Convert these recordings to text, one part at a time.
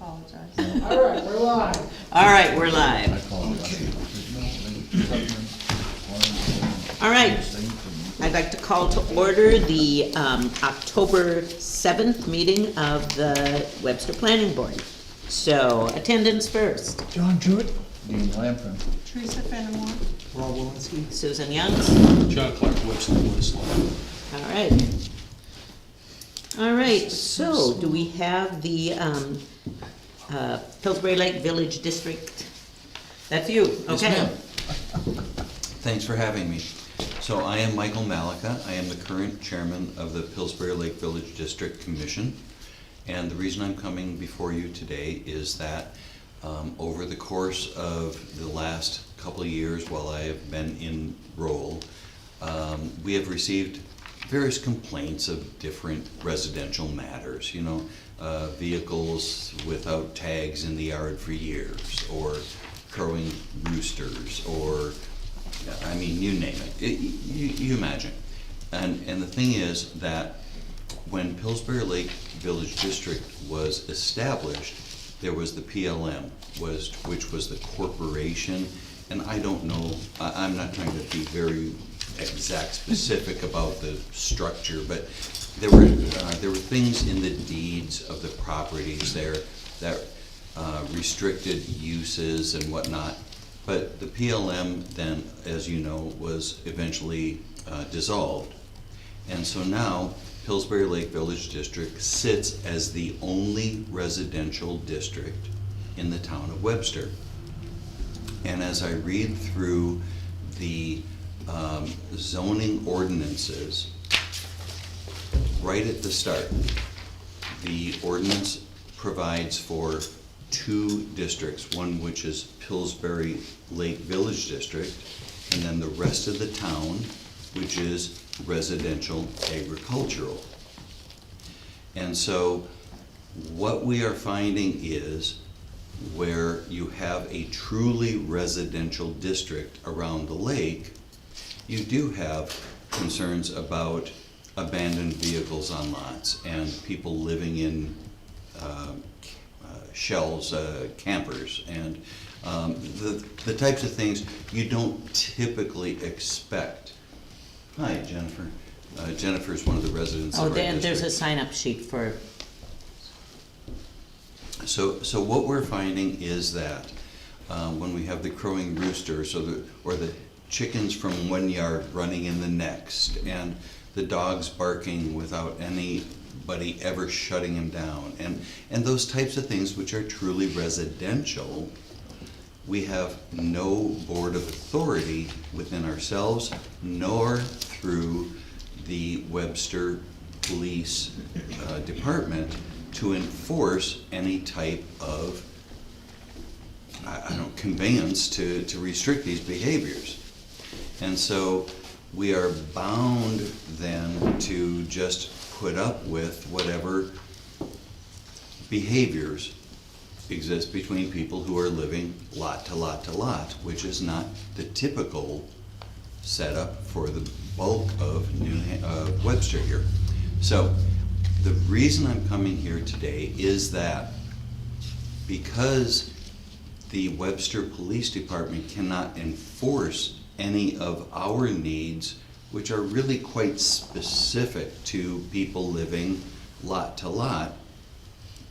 apologize. All right, we're live. All right, we're live. All right, I'd like to call to order the October 7th meeting of the Webster Planning Board. So, attendance first. John Jewett. Dean Lamprin. Teresa Fenimore. Rob Walensky. Susan Youngs. John Clark, Webster, Winslow. All right. All right, so do we have the Pillsbury Lake Village District? That's you, Yes, okay. ma'am. Thanks for having me. So I am Michael Malika. I am the current chairman of the Pillsbury Lake Village District Commission. And the reason I'm coming before you today is that over the course of the last couple of years while I have been in role, we have received various complaints of different residential matters, you know, vehicles without tags in the yard for years, or crowing roosters, or, I mean, you name it, you imagine. And the thing is that when Pillsbury Lake Village District was established, there was the PLM, which was the corporation, and I don't know, I'm not trying to be very exact specific about the structure, but there were things in the deeds of the properties there that restricted uses and whatnot. But the PLM then, as you know, was eventually dissolved. And so now Pillsbury Lake Village District sits as the only residential district in the town of Webster. And as I read through the zoning ordinances, right at the start, the ordinance provides for two districts, one which is Pillsbury Lake Village District, and then the rest of the town, which is residential agricultural. And so what we are finding is where you have a truly residential district around the lake, you do have concerns about abandoned vehicles on lots and people living in shells, campers, and the types of things you don't typically expect. Hi, Jennifer. Jennifer's one of the residents Oh, of our then there's a district. sign-up sheet for, So what we're finding is that when we have the crowing roosters or the chickens from one yard running in the next, and the dogs barking without anybody ever shutting them down, and those types of things which are truly residential, we have no board of authority within ourselves, nor through the Webster Police Department to enforce any type of, I don't know, conveyance to restrict these behaviors. And so we are bound then to just put up with whatever behaviors exist between people who are living lot to lot to lot, which is not the typical setup for the bulk of Webster here. So the reason I'm coming here today is that because the Webster Police Department cannot enforce any of our needs, which are really quite specific to people living lot to lot,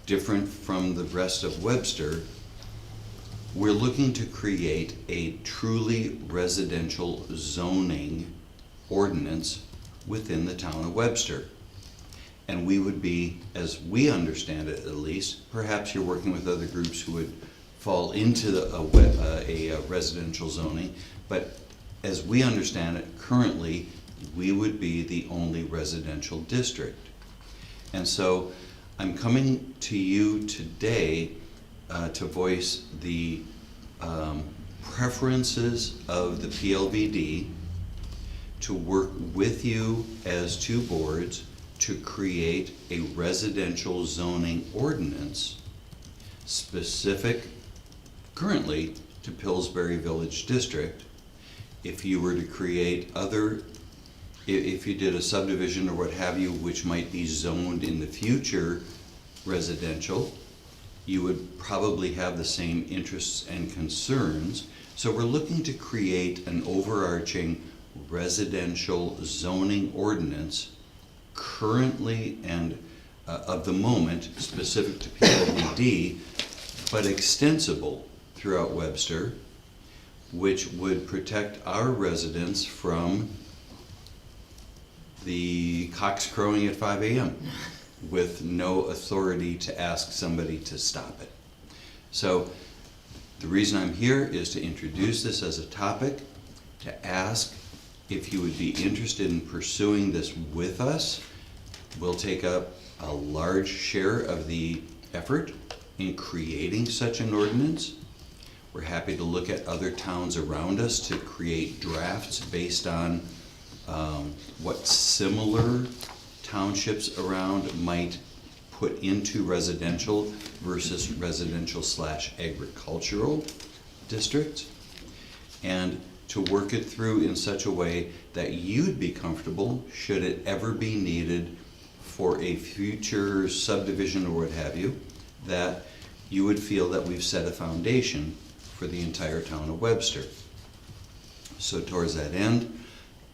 different from the rest of Webster, we're looking to create a truly residential zoning ordinance within the town of Webster. And we would be, as we understand it at least, perhaps you're working with other groups who would fall into a residential zoning, but as we understand it, currently, we would be the only residential district. And so I'm coming to you today to voice the preferences of the PLVD, to work with you as two boards to create a residential zoning ordinance specific currently to Pillsbury Village District. If you were to create if you did a subdivision or what have you, which might be zoned in the future residential, you would probably have the same interests and concerns. So we're looking to create an overarching residential zoning ordinance currently and of the moment specific to PLBD, but extensible throughout Webster, which would protect our residents from the cocks crowing at 5 a.m. with no authority to ask somebody to stop it. So the reason I'm here is to introduce this as a topic, to ask if you would be interested in pursuing this with us. We'll take up a large share of the effort in creating such an ordinance. We're happy to look at other towns around us to create drafts based on what similar townships around might put into residential versus residential / agricultural districts, and to work it through in such a way that you'd be comfortable, should it ever be needed for a future subdivision or what have you, that you would feel that we've set a foundation for the entire town of Webster. So towards that end,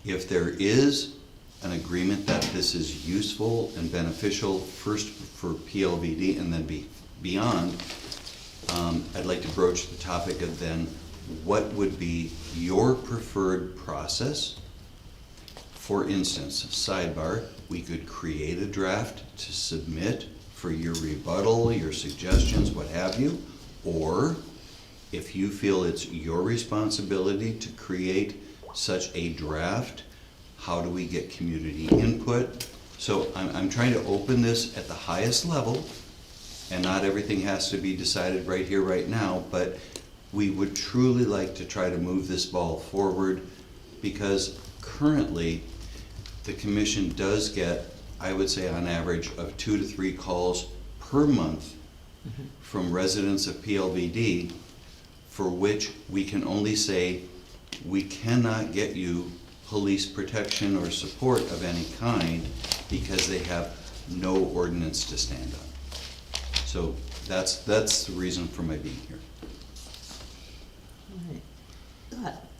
if there is an agreement that this is useful and beneficial, first for PLVD and then beyond, I'd like to broach the topic of then what would be your preferred process. For instance, sidebar, we could create a draft to submit for your rebuttal, your suggestions, what have you, or if you feel it's your responsibility to create such a draft, how do we get community input? So I'm trying to open this at the highest level, and not everything has to be decided right here, right now, but we would truly like to try to move this ball forward, because currently the commission does get, I would say on average, of 2 to 3 calls per month from residents of PLVD, for which we can only say, we cannot get you police protection or support of any kind because they have no ordinance to stand on. So that's the reason for my being here.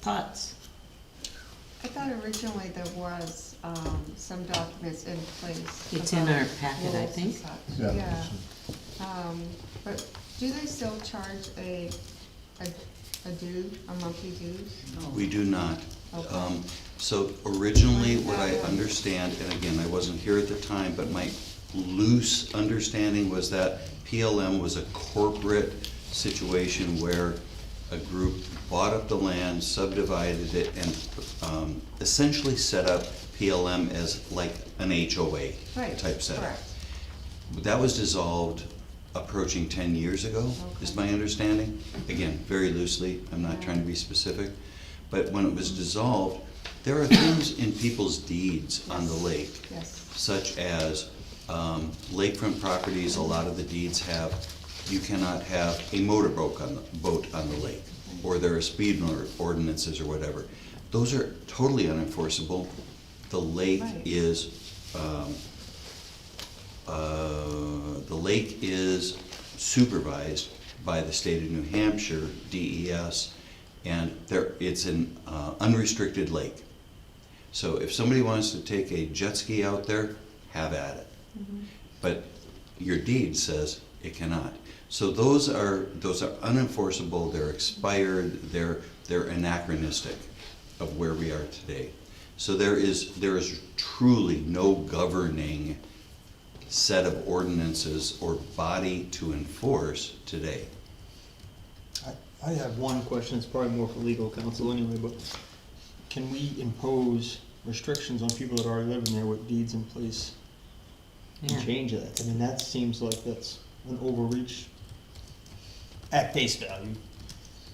Thoughts? I thought originally there was some documents in place. It's in about our packet, I rules and think. such. Yeah. Yeah. But do they still charge a due, a monthly dues? We do not. Okay. So originally, Why is what I that? understand, and again, I wasn't here at the time, but my loose understanding was that PLM was a corporate situation where a group bought up the land, subdivided it, and essentially set up PLM as like an HOA Right, type setup. correct. That was dissolved approaching 10 years ago, is Okay. my understanding. Again, very loosely, I'm not trying to be specific. But when it was dissolved, there are things in people's deeds on the lake, Yes. such as lakefront properties. A lot of the deeds have, you cannot have a motorboat on the lake, or there are speed ordinances or whatever. Those are totally unenforceable. The lake Right. is supervised by the state of New Hampshire, DES, and it's an unrestricted lake. So if somebody wants to take a jet ski out there, have at it. But your deed says it cannot. So those are unenforceable, they're expired, they're anachronistic of where we are today. So there is truly no governing set of ordinances or body to enforce today. I have one question, it's probably more for legal counsel anyway, but can we impose restrictions on people that are already living there with deeds in place Yeah. and change that? I mean, that seems like that's an overreach at face value.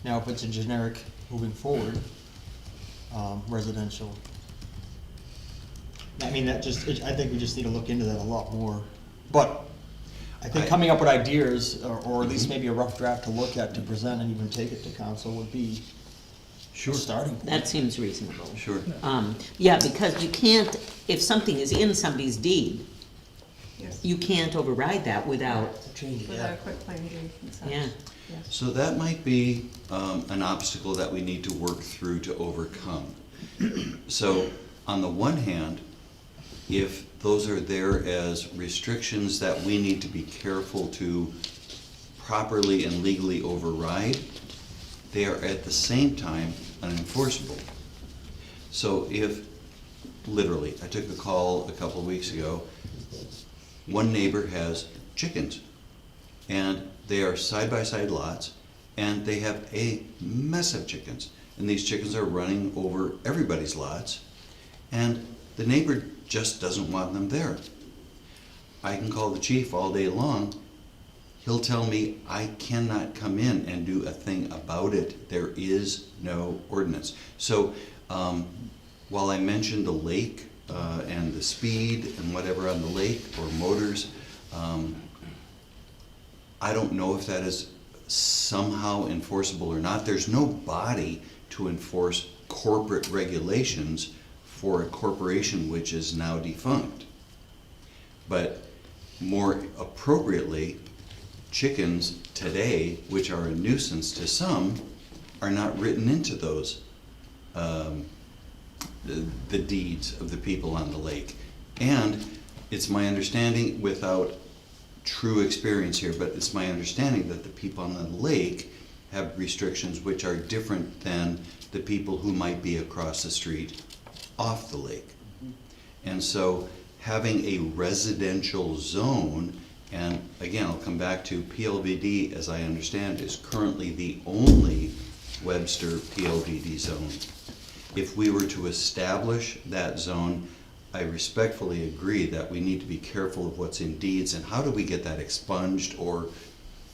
Now, if it's a generic moving forward, residential, I mean, I think we just need to look into that a lot more. But I think coming up with ideas, or at least maybe a rough draft to look at, to present and even take it to council would be a starting point. That seems reasonable. Sure. Yeah, because you can't, if something is in somebody's deed, yes. you can't override that without, Change it, With yeah. our quick claim deed and such. yeah. Yes. So that might be an obstacle that we need to work through to overcome. So, on the one hand, if those are there as restrictions that we need to be careful to properly and legally override, they are at the same time unenforceable. So if, literally, I took a call a couple of weeks ago, one neighbor has chickens, and they are side-by-side lots, and they have a mess of chickens. And these chickens are running over everybody's lots, and the neighbor just doesn't want them there. I can call the chief all day long. He'll tell me I cannot come in and do a thing about it. There is no ordinance. So while I mentioned the lake and the speed and whatever on the lake or motors, I don't know if that is somehow enforceable or not. There's no body to enforce corporate regulations for a corporation which is now defunct. But more appropriately, chickens today, which are a nuisance to some, are not written into those, the deeds of the people on the lake. And it's my understanding, without true experience here, but it's my understanding that the people on the lake have restrictions which are different than the people who might be across the street off the lake. And so having a residential zone, and again, I'll come back to PLVD, as I understand, is currently the only Webster PLVD zone. If we were to establish that zone, I respectfully agree that we need to be careful of what's in deeds and how do we get that expunged, or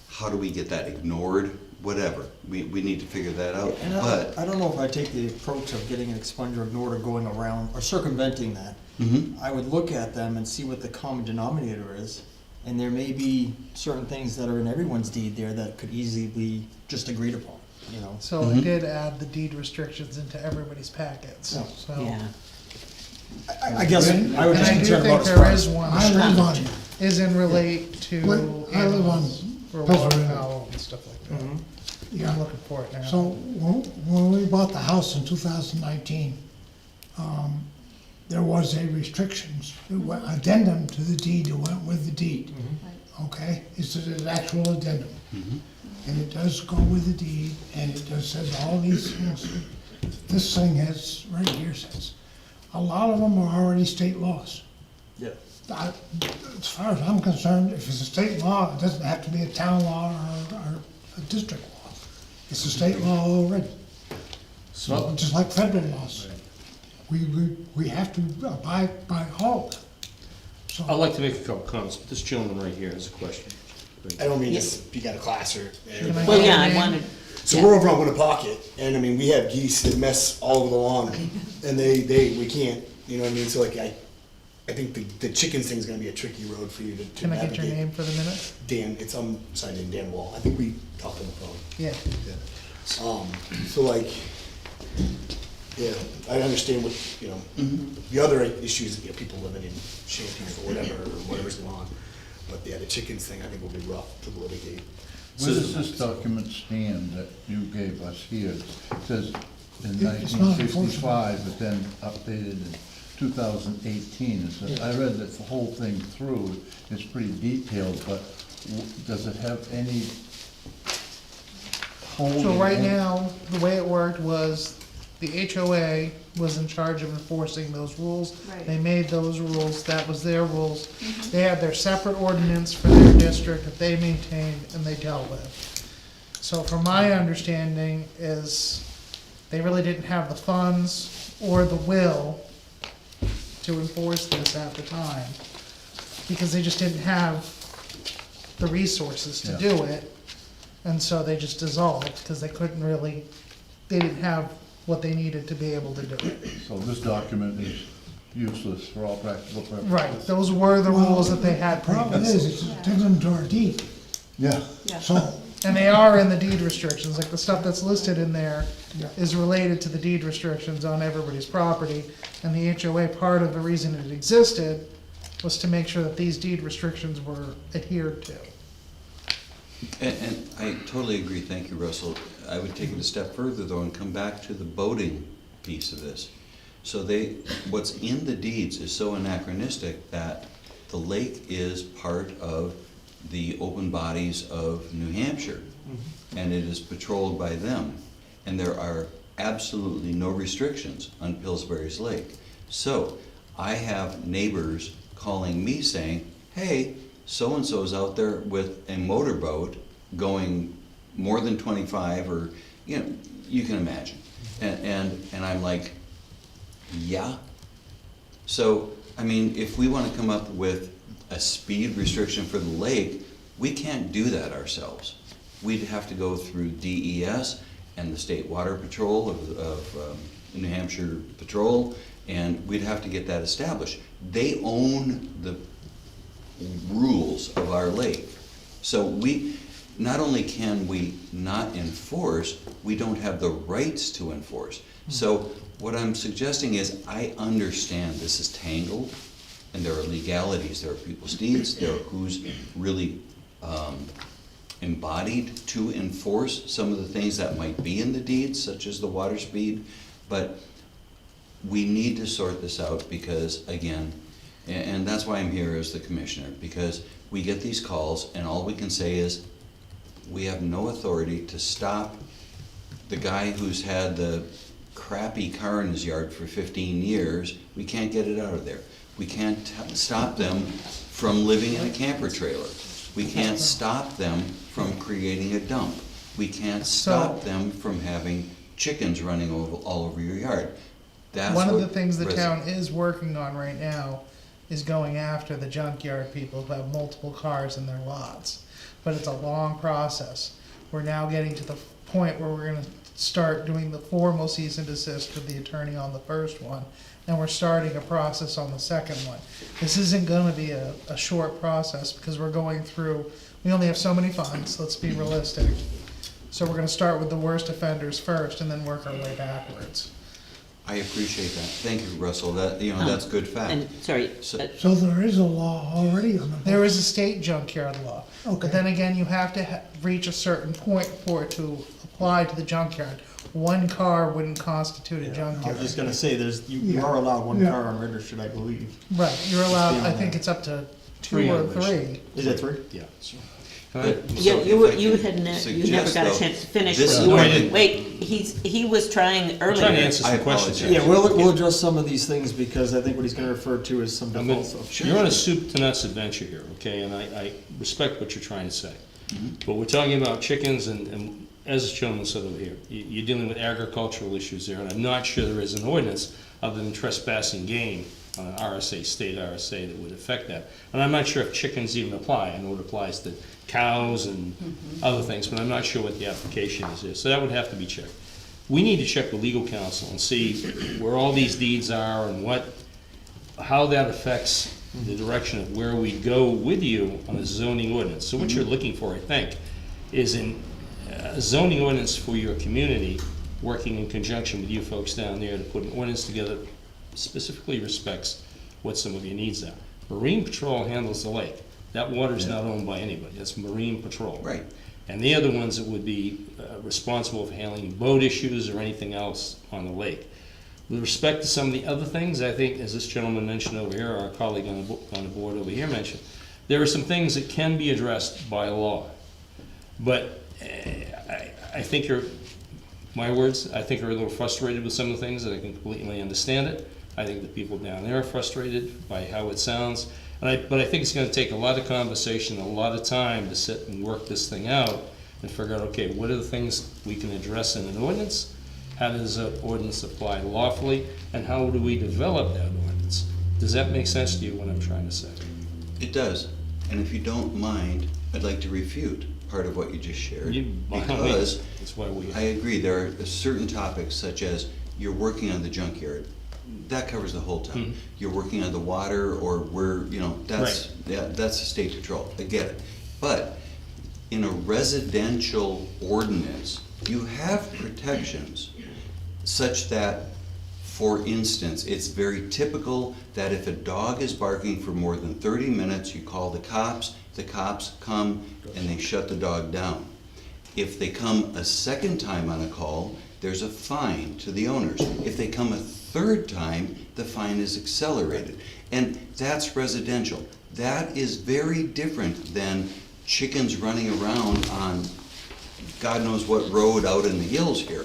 how do we get that ignored, whatever. We need to figure that out, And but. I don't know if I take the approach of getting it expunged or ignored or going around or circumventing that. Mhm. I would look at them and see what the common denominator is. And there may be certain things that are in everyone's deed there that could easily be just agreed upon, you know? So I did add the deed restrictions into everybody's packets, Yeah. so. Yeah, I guess I would And just I do concern think about there as is far one I live on, is in relate to I live on animals for Pilsner Road. waterfowl and stuff like that. I'm yeah. looking for it now. So when we bought the house in 2019, there was a restrictions, addendum to the deed that went with the deed. Okay, it's an actual addendum. And it does go with the deed, and it does says all these things. This thing has, right here says, a lot of them are already state laws. Yeah. As far as I'm concerned, if it's a state law, it doesn't have to be a town law or a district law. It's a state law already. So, just like federal laws. We have to abide by all of them. So, I'd like to make a couple comments, but this gentleman right here has a question. I don't mean this, you got a class or. well, yeah, I wanted, So yeah. we're over on Winnapocket, and I mean, we have geese that mess all over the lawn, and we can't, you know what I mean? So like, I think the chickens thing's gonna be a tricky road for you to Can I navigate. get your name for the minute? Dan, it's, signed in Dan Wall. I think we talked on the phone. Yeah. So like, yeah, I understand what, you know, the other issues, you know, people living in shanties or whatever's going on. But yeah, the chickens thing, I think will be rough to litigate. Where does this document stand that you gave us here? It says in It's not 1965, but then updated in 2018. It says, I read that the whole thing through, it's pretty detailed, but does it have any holding? So right now, the way it worked was the HOA was in charge of enforcing those rules. Right. They made those rules, that was their rules. They had their separate ordinance for their district that they maintained and they dealt with. So from my understanding is they really didn't have the funds or the will to enforce this at the time, because they just didn't have the resources to Yeah. do it. And so they just dissolved, because they couldn't really, they didn't have what they needed to be able to do it. So this document is useless for all practical purposes? Right, those were the rules that they had the problem previously. is, it's addendum to our deed. Yeah. Yeah. So, And they are in the deed restrictions, like the stuff that's listed in there Yeah. is related to the deed restrictions on everybody's property. And the HOA, part of the reason it existed was to make sure that these deed restrictions were adhered to. And I totally agree, thank you, Russell. I would take it a step further though and come back to the boating piece of this. So what's in the deeds is so anachronistic that the lake is part of the open bodies of New Hampshire. And it is patrolled by them. And there are absolutely no restrictions on Pillsbury's Lake. So I have neighbors calling me saying, hey, so-and-so's out there with a motorboat going more than 25 or, you know, you can imagine. And I'm like, yeah. So, I mean, if we want to come up with a speed restriction for the lake, we can't do that ourselves. We'd have to go through DES and the State Water Patrol of New Hampshire Patrol, and we'd have to get that established. They own the rules of our lake. So not only can we not enforce, we don't have the rights to enforce. So what I'm suggesting is I understand this is tangled and there are legalities, there are people's deeds, there are who's really embodied to enforce some of the things that might be in the deeds, such as the water speed, but we need to sort this out because, again, and that's why I'm here as the commissioner, because we get these calls and all we can say is we have no authority to stop the guy who's had the crappy car in his yard for 15 years. We can't get it out of there. We can't stop them from living in a camper trailer. We can't stop them from creating a dump. We can't stop them from having chickens running all over your yard. That's One of what the things the town is working on right now is going after the junkyard people who have multiple cars in their lots. But it's a long process. We're now getting to the point where we're gonna start doing the formal cease and desist with the attorney on the first one, and we're starting a process on the second one. This isn't gonna be a short process, because we're going through, we only have so many funds, let's be realistic. So we're gonna start with the worst offenders first, and then work our way backwards. I appreciate that. Thank you, Russell. That's good fact. And, sorry, So- So there is a law already on the books. There is a state junkyard law. Okay. But then again, you have to reach a certain point for it to apply to the junkyard. One car wouldn't constitute a I was junkyard. just gonna say, you are allowed one Yeah. car unregistered, I believe. Right, you're allowed, Just I beyond think that. it's up to Three 2 or on the list. 3. Is it 3? Yeah. But- yeah, so you if I can had you suggest, never got a though, chance to finish. this what is you were- why- Wait, he was trying I'm earlier. trying to answer I some questions apologize. here. Yeah, we'll address some of these things, because I think what he's gonna refer to is some I mean, defaults. you're on a soup to nuts adventure here, okay, and I respect what you're trying to say. But we're talking about chickens, and as this gentleman said over here, you're dealing with agricultural issues there, and I'm not sure there is an ordinance other than trespassing game on an RSA, state RSA, that would affect that. And I'm not sure if chickens even apply. I know it applies to cows and other things, but I'm not sure what the application is there. So that would have to be checked. We need to check with legal counsel and see where all these deeds are and how that affects the direction of where we go with you on a zoning ordinance. So what you're looking for, I think, is a zoning ordinance for your community, working in conjunction with you folks down there to put an ordinance together that specifically respects what some of your needs are. Marine Patrol handles the lake. That water's not owned by anybody, that's Marine Patrol. Right. And they're the ones that would be responsible for handling boat issues or anything else on the lake. With respect to some of the other things, I think, as this gentleman mentioned over here, our colleague on the board over here mentioned, there are some things that can be addressed by law. But I think my words, I think you're a little frustrated with some of the things, and I can completely understand it. I think the people down there are frustrated by how it sounds. But I think it's gonna take a lot of conversation, a lot of time to sit and work this thing out and figure out, okay, what are the things we can address in an ordinance? How does an ordinance apply lawfully? And how do we develop that ordinance? Does that make sense to you, what I'm trying to say? It does. And if you don't mind, I'd like to refute part of what you just shared. By all means, Because that's why we. I agree, there are certain topics such as you're working on the junkyard. That covers the whole town. You're working on the water or that's a state patrol. I get it. But in a residential ordinance, you have protections such that For instance, it's very typical that if a dog is barking for more than 30 minutes, you call the cops come and they shut the dog down. If they come a second time on a call, there's a fine to the owners. If they come a third time, the fine is accelerated. And that's residential. That is very different than chickens running around on God knows what road out in the hills here.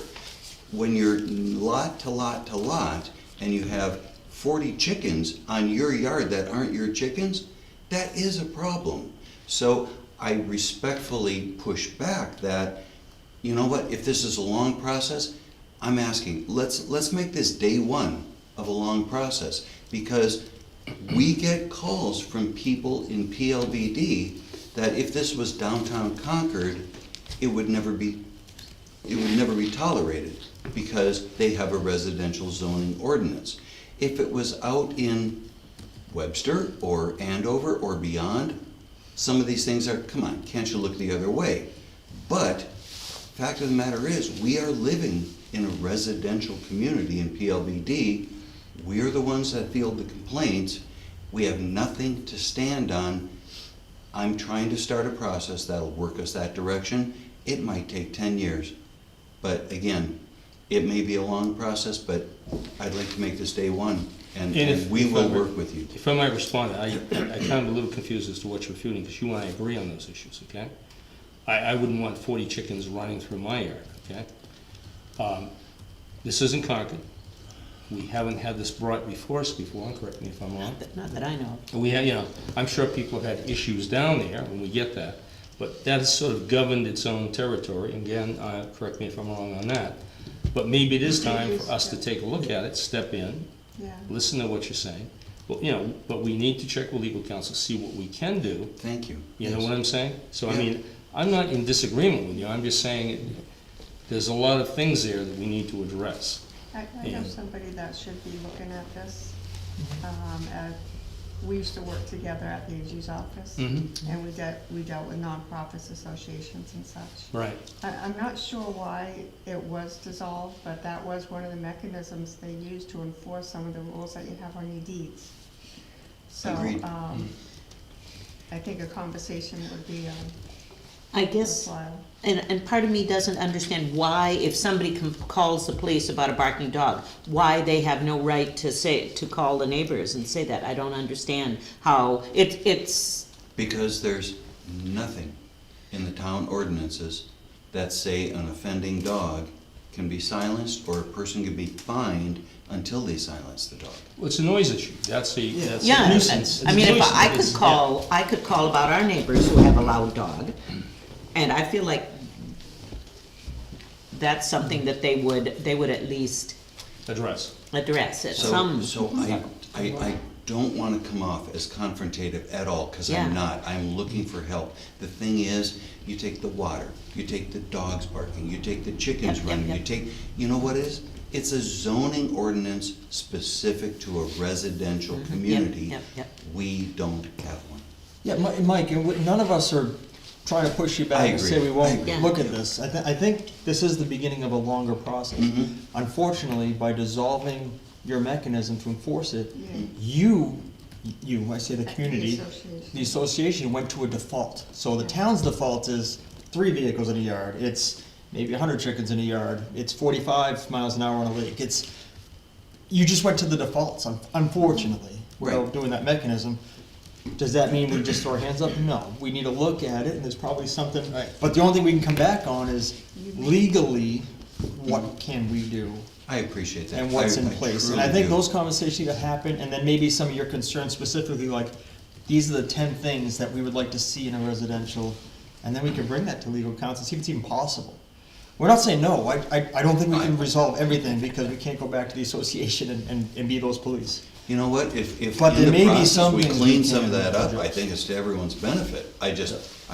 When you're lot to lot to lot and you have 40 chickens on your yard that aren't your chickens, that is a problem. So I respectfully push back that, you know what, if this is a long process, I'm asking, let's make this day one of a long process, because we get calls from people in PLBD that if this was downtown Concord, it would never be tolerated because they have a residential zoning ordinance. If it was out in Webster or Andover or beyond, some of these things are, come on, can't you look the other way? But fact of the matter is, we are living in a residential community in PLBD. We are the ones that field the complaints. We have nothing to stand on. I'm trying to start a process that'll work us that direction. It might take 10 years. But again, it may be a long process, but I'd like to make this day one, and we will work with you. If I might respond, I'm kind of a little confused as to what you're feeling, because you and I agree on those issues, okay? I wouldn't want 40 chickens running through my yard, okay? This isn't Concord. We haven't had this brought before us before, correct me if I'm wrong. Not that I know. We have, you know, I'm sure people have had issues down there, and we get that, but that has sort of governed its own territory. Again, correct me if I'm wrong on that. But maybe it is time for us to take a look at it, step in, Yeah. listen to what you're saying. Well, you know, but we need to check with legal counsel, see what we can do. Thank you. You know what I'm saying? So, I Yeah. mean, I'm not in disagreement with you, I'm just saying there's a lot of things there that we need to address. I know somebody that should be looking at this. We used to work together at the AG's office, Mm-hmm. and we dealt with nonprofits associations and such. Right. I'm not sure why it was dissolved, but that was one of the mechanisms they used to enforce some of the rules that you have on your deeds. So, Agreed. I think a conversation would be I guess, worthwhile. and part of me doesn't understand why, if somebody calls the police about a barking dog, why they have no right to call the neighbors and say that. I don't understand how, it's, Because there's nothing in the town ordinances that say an offending dog can be silenced or a person can be fined until they silence the dog. Well, it's a noise issue, that's a yeah, nuisance. I mean, if It's a I nuisance. I could call about our neighbors who have a loud dog, and I feel like that's something that they would at least Address. address at some. So I don't want to come off as confrontative at all, because Yeah. I'm not. I'm looking for help. The thing is, you take the water, you take the dogs barking, you take the chickens Yep, running, yep. you know what it is? It's a zoning ordinance specific to a residential community. Yep. We don't have one. Yeah, Mike, and none of us are trying to push you I back and agree. say we I won't agree. look at this. I think this is the beginning of a longer process. Mhm. Unfortunately, by dissolving your mechanism to enforce it, Yeah. I say the community, association. the association went to a default. So the town's default is 3 vehicles in a yard, it's maybe 100 chickens in a yard, it's 45 miles an hour on a lake. You just went to the defaults, unfortunately, without Right. doing that mechanism. Does that mean we just throw our hands up? No, we need to look at it, and there's probably something, but the only thing we can come back on is legally, what can we do? I appreciate that. And what's I in place. And I truly think do. those conversations need to happen, and then maybe some of your concerns specifically, like, these are the 10 things that we would like to see in a residential, and then we can bring that to legal counsel, see if it's even possible. We're not saying no, I don't think we can resolve everything, because we can't go back to the association and be those police. You know what, if But there in may the be process some we things we clean some can of that up, I address. think it's to everyone's benefit. I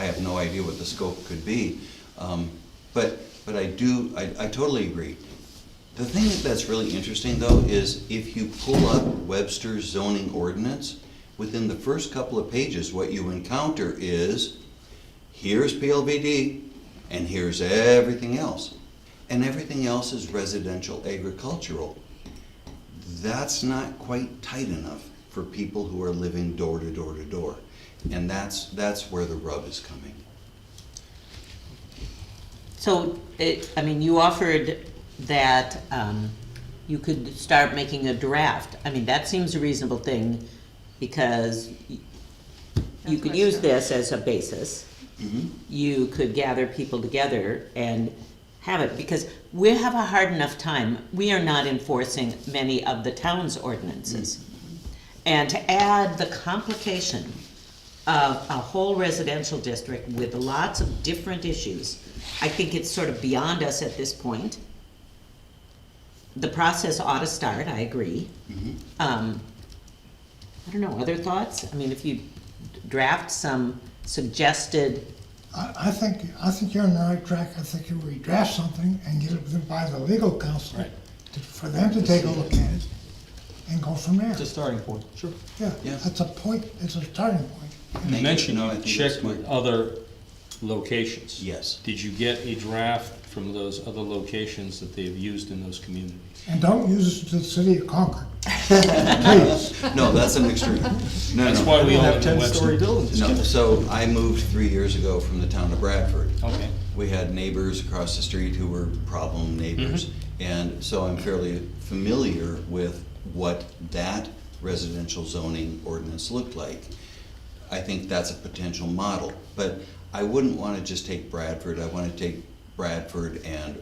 have no idea what the scope could be. But I totally agree. The thing that's really interesting though is if you pull up Webster's zoning ordinance, within the first couple of pages, what you encounter is, here's PLBD and here's everything else. And everything else is residential agricultural. that's not quite tight enough for people who are living door to door to door. And that's where the rub is coming. So, I mean, you offered that you could start making a draft. I mean, that seems a reasonable thing, because you That's could what use I- this as a basis. Mhm. You could gather people together and have it, because we have a hard enough time. We are not enforcing many of the town's ordinances. And to add the complication of a whole residential district with lots of different issues, I think it's sort of beyond us at this point. The process ought to start, I agree. I don't know, other thoughts? I mean, if you draft some suggested, I think you're on the right track. I think if we draft something and get it by the legal counsel, Right. for them to take a look at it and go from there. It's a starting point, sure. Yeah, Yeah. that's a point, it's a starting point. Thank You you. mentioned No, I you think checked that's with smart. other locations. Yes. Did you get a draft from those other locations that they've used in those communities? And don't use it to the city of Concord. Please. No, that's an extreme. No, That's no. why we We'll all have live in 10-story Webster. buildings. No, so I moved 3 years ago from the town of Bradford. Okay. We had neighbors across the street who were problem neighbors. And so I'm fairly familiar with what that residential zoning ordinance looked like. I think that's a potential model. But I wouldn't want to just take Bradford. I want to take Bradford and,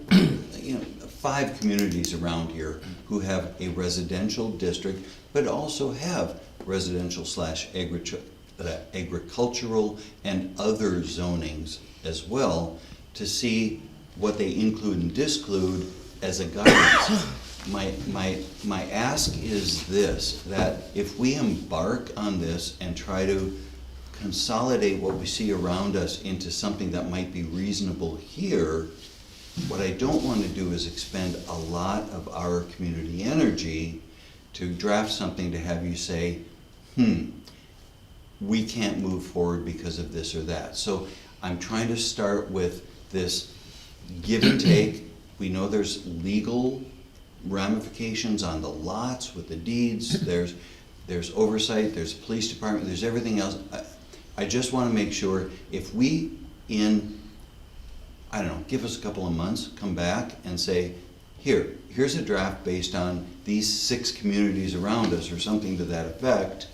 5 communities around here who have a residential district, but also have residential / agricultural and other zonings as well, to see what they include and disclude as a guidance. My ask is this, that if we embark on this and try to consolidate what we see around us into something that might be reasonable here, what I don't want to do is expend a lot of our community energy to draft something to have you say, we can't move forward because of this or that. So I'm trying to start with this give and take. We know there's legal ramifications on the lots with the deeds, there's oversight, there's police department, there's everything else. I just want to make sure if we give us a couple of months, come back and say, here's a draft based on these 6 communities around us or something to that effect,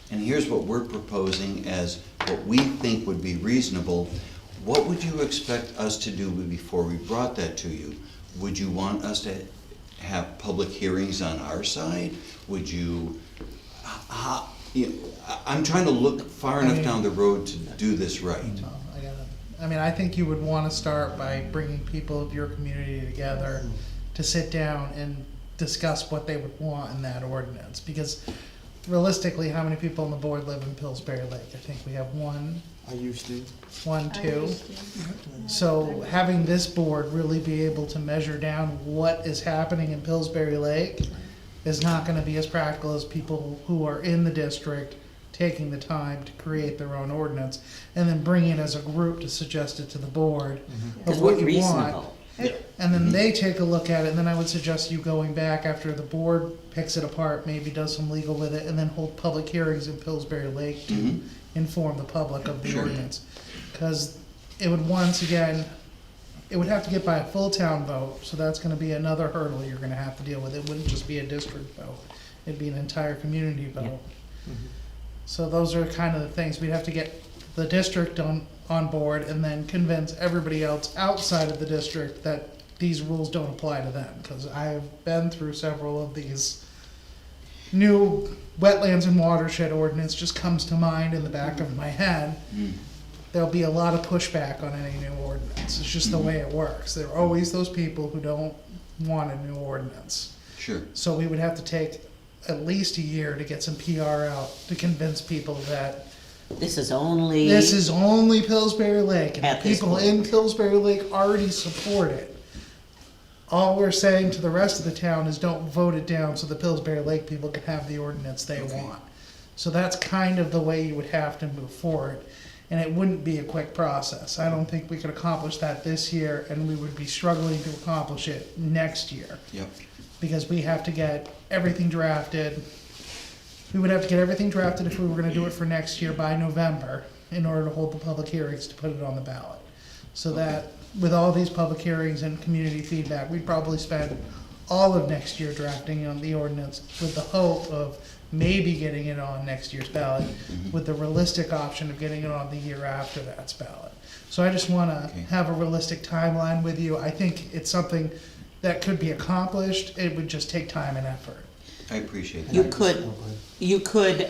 and here's what we're proposing as what we think would be reasonable. What would you expect us to do before we brought that to you? Would you want us to have public hearings on our side? Would you, I'm trying to look far enough down the road to do this right. I think you would want to start by bringing people of your community together to sit down and discuss what they would want in that ordinance. Because realistically, how many people on the board live in Pillsbury Lake? I think we have one, I used to. two. So having this board really be able to measure down what is happening in Pillsbury Lake is not gonna be as practical as people who are in the district taking the time to create their own ordinance and then bring it as a group to suggest it to the board because of we're what you want. reasonable. And then they take a look at it, and then I would suggest you going back after the board picks it apart, maybe does some legal with it, and then hold public hearings in Pillsbury Lake to inform the public of the Sure. ordinance. Cause it would it would have to get by a full town vote, so that's gonna be another hurdle you're gonna have to deal with. It wouldn't just be a district vote, it'd be an entire community vote. So those are kind of the things, we'd have to get the district on board and then convince everybody else outside of the district that these rules don't apply to them. Cause I've been through several of these new wetlands and watershed ordinance just comes to mind in the back of my head. There'll be a lot of pushback on any new ordinance. It's just the way it works. There are always those people who don't want a new ordinance. Sure. So we would have to take at least a year to get some PR out to convince people that This is only. this is only Pillsbury Lake, and At the this people point. in Pillsbury Lake already support it. All we're saying to the rest of the town is don't vote it down so the Pillsbury Lake people can have the ordinance they want. So that's kind of the way you would have to move forward, and it wouldn't be a quick process. I don't think we could accomplish that this year, and we would be struggling to accomplish it next year. Yep. because we have to get everything drafted. We would have to get everything drafted if we were gonna do it for next year by November, in order to hold the public hearings to put it on the ballot. So that, with all these public hearings and community feedback, we'd probably spend all of next year drafting on the ordinance with the hope of maybe getting it on next year's ballot, with the realistic option of getting it on the year after that's ballot. So I just wanna Okay. have a realistic timeline with you. I think it's something that could be accomplished, it would just take time and effort. I appreciate You that. could, you could,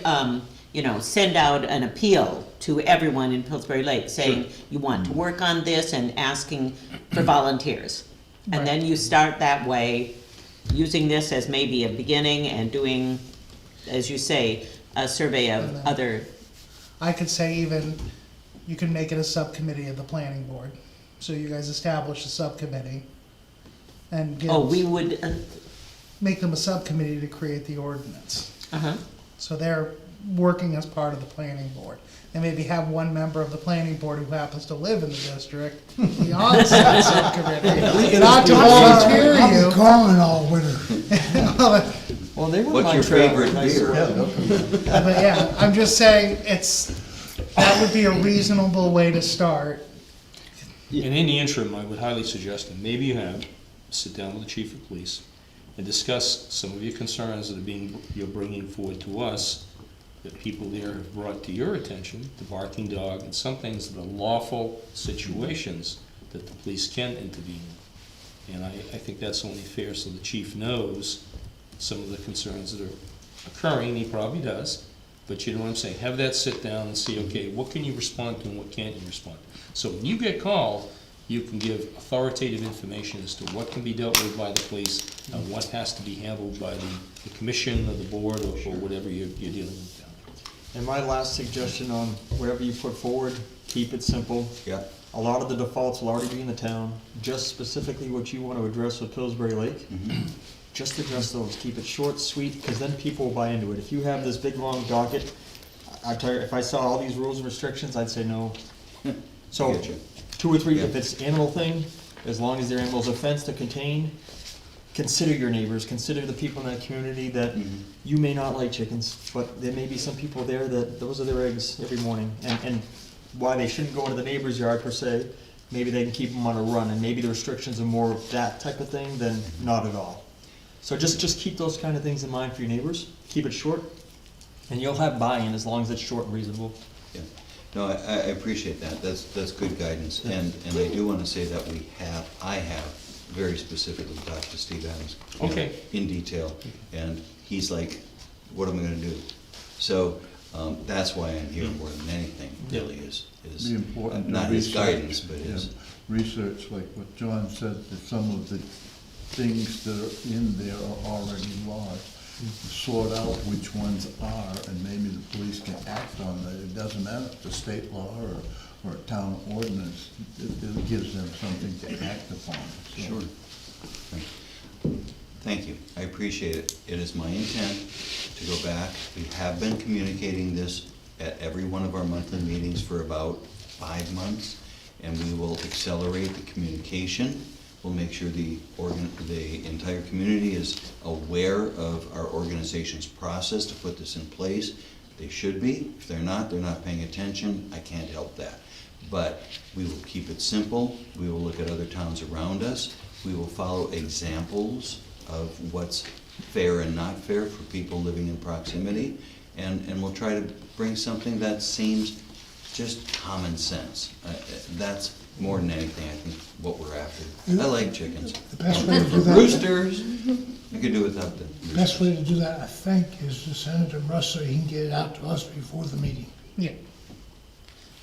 you know, send out an appeal to everyone in Pillsbury Lake saying you want to work on this and asking for volunteers. And then you start that way, using this as maybe a beginning and doing, as you say, a survey of And then- other, I could say even, you can make it a subcommittee of the planning board. So you guys establish a subcommittee and give, oh, we would, make them a subcommittee to create the ordinance. uh-huh. So they're working as part of the planning board. And maybe have one member of the planning board who happens to live in the district be on said subcommittee. Not to volunteer I'm you. gone all winter. Well, they were What's my your travel, favorite nice beer? surroundings. But yeah, I'm just saying, that would be a reasonable way to start. And in the interim, I would highly suggest that maybe you have, sit down with the chief of police and discuss some of your concerns that you're bringing forward to us, that people there have brought to your attention, the barking dog, and some things that are lawful situations that the police can intervene in. And I think that's only fair, so the chief knows some of the concerns that are occurring, he probably does. But you know what I'm saying, have that sit down and see, okay, what can you respond to and what can't you respond to? So when you get called, you can give authoritative information as to what can be dealt with by the police and what has to be handled by the commission or the board or whatever you're dealing with down there. And my last suggestion on whatever you put forward, keep it simple. Yeah, A lot of the defaults will already be in the town, just specifically what you want to address with Pillsbury Lake. Just address those, keep it short, sweet, because then people will buy into it. If you have this big, long docket, I tell you, if I saw all these rules and restrictions, I'd say no. So, I get you. 2 or 3, Yeah. if it's animal thing, as long as their animal's a fenced or contained, consider your neighbors, consider the people in that community that you may not like chickens, but there may be some people there that those are their eggs every morning. And why they shouldn't go into the neighbor's yard per se, maybe they can keep them on a run, and maybe the restrictions are more of that type of thing than not at all. So just keep those kind of things in mind for your neighbors, keep it short, and you'll have buy-in as long as it's short and reasonable. yeah. No, I appreciate that. That's good guidance. And I do want to say that I have very specifically talked to Steve Adams. you know, Okay. In detail. And he's like, what am I gonna do? So, that's why I'm here more than anything, really, is Be important to not his research, guidance, but yeah, his, research, like what John said, that some of the things that are in there are already laws. Sort out which ones are, and maybe the police can act on it. It doesn't matter if it's a state law or a town ordinance, it gives them something to act upon. So, sure. Thank you, I appreciate it. It is my intent to go back. We have been communicating this at every one of our monthly meetings for about 5 months, and we will accelerate the communication. We'll make sure the entire community is aware of our organization's process to put this in place. They should be. If they're not paying attention. I can't help that. But we will keep it simple. We will look at other towns around us. We will follow examples of what's fair and not fair for people living in proximity. And we'll try to bring something that seems just common sense. That's more than anything, I think, what we're after. I like chickens. The best way to do that, Roosters, I could do without the roosters. best way to do that, I think, is to send it to Russ so he can get it out to us before the meeting. Yeah.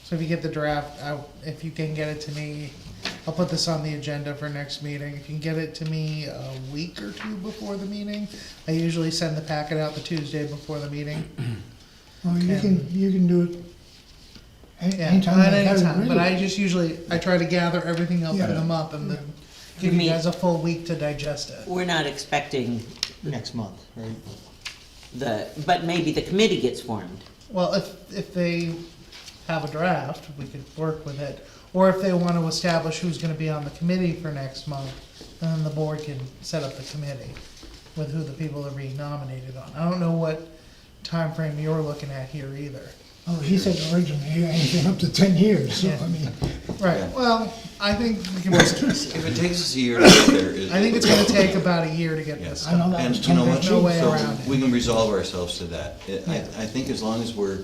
So if you get the draft out, if you can get it to me, I'll put this on the agenda for next meeting. If you can get it to me a week or two before the meeting, I usually send the packet out the Tuesday before the meeting. Well, you can do it Yeah, anytime. not they have it anytime, but ready. I just usually, I try to gather everything up, Yeah. put them up, and then give You you mean- guys a full week to digest it. we're not expecting Next month, right? but maybe the committee gets formed. Well, if they have a draft, we could work with it. Or if they want to establish who's gonna be on the committee for next month, then the board can set up the committee. with who the people are being nominated on. I don't know what time frame you're looking at here either. Oh, he said originally anything up to 10 years, so Yeah. I mean, Right, Yeah. well, I think we can, If it takes us a year to get there, I think it's gonna take about a year to get this I know done. that And was you know what? There's no way So around it. we can resolve ourselves to that. Yeah. I think as long as we're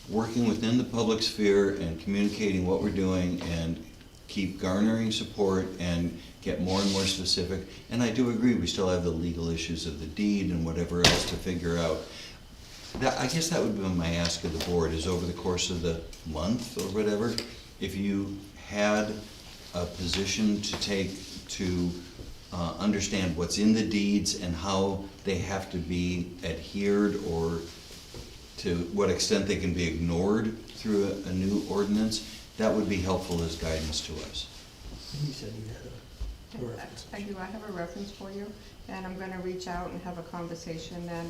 working within the public sphere and communicating what we're doing and keep garnering support and get more and more specific, and I do agree, we still have the legal issues of the deed and whatever else to figure out. That, I guess that would be my ask of the board, is over the course of the month or whatever, if you had a position to take to understand what's in the deeds and how they have to be adhered, or to what extent they can be ignored through a new ordinance, that would be helpful as guidance to us. You said you had a reference. I do, I have a reference for you, and I'm gonna reach out and have a conversation then.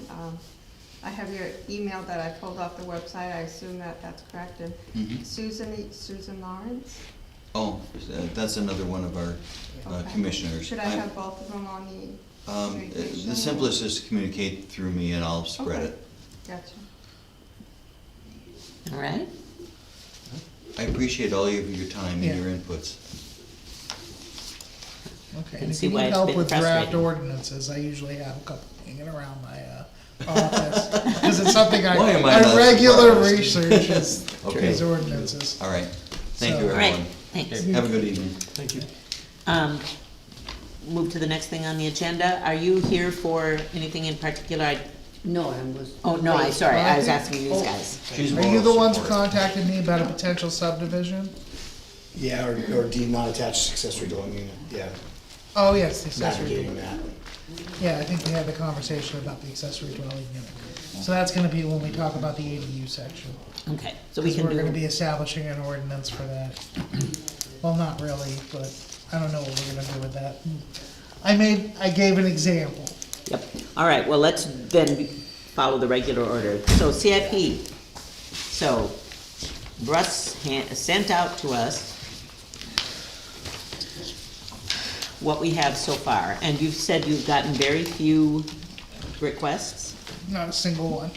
I have your email that I pulled off the website, I assume that that's correct, and Mhm. Susan Lawrence? Oh, that's another one of our Okay. commissioners. Should I have both of them on the communication? The simplest is to communicate through me and I'll spread Okay. it. Gotcha. All right? I appreciate all of your time Yeah. and your inputs. Okay, Can and if see you why need it's help been with draft frustrating. ordinances, I usually have a couple hanging around my office. Because it's something Why am I not regular surprised? research is Okay. these ordinances. All right, thank you, So- All right, everyone. thanks. Have a good evening. Thank you. Move to the next thing on the agenda. Are you here for anything in particular? No, I was. Oh, no, I was asking these guys. She's Are you moral the ones who support. contacted me about a potential subdivision? Yeah, or deemed not attached accessory dwelling unit, yeah, Oh, yes, the accessory navigating dwelling. that. Yeah, I think we had the conversation about the accessory dwelling unit. So that's gonna be when we talk about the ADU section. Okay, so we Because can we're gonna be do, establishing an ordinance for that. Well, not really, but I don't know what we're gonna do with that. I gave an example. yep. All right, well, let's then follow the regular order. So CIP. So Russ sent out to us what we have so far, and you've said you've gotten very few requests? Not a single one.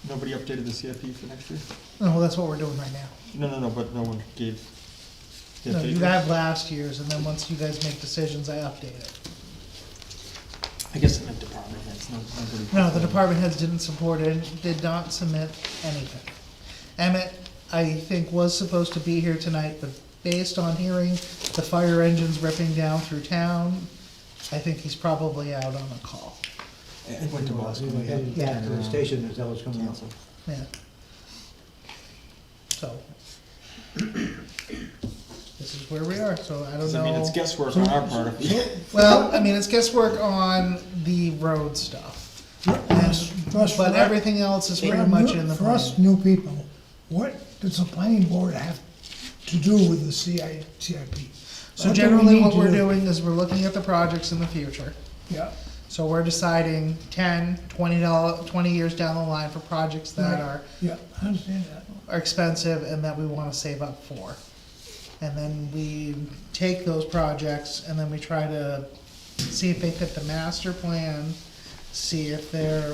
Nobody updated the CIP for next year? No, that's what we're doing right now. No, but no one gave. No, you feedback? have last year's, and then once you guys make decisions, I update it. I guess it meant department heads, nobody. No, the department heads didn't support it, did not submit anything. Emmett, I think, was supposed to be here tonight, but based on hearing the fire engines ripping down through town, I think he's probably out on a call. It went to Boston. Yeah. To the station, is that what's coming out? Canceled. Yeah. So. This is where we are, so I don't I mean, it's know. guesswork on our part. Well, I mean, it's guesswork on the road stuff. for us, But everything else is pretty much in the For us plan. new people, what does the planning board have to do with the CIP? So What do we generally need what to we're do? doing is we're looking at the projects in the future. Yeah, So we're deciding 10, $20 years down the line for projects that Right. yeah, I understand that. are expensive and that we wanna save up for. And then we take those projects and then we try to see if they fit the master plan, see if they're,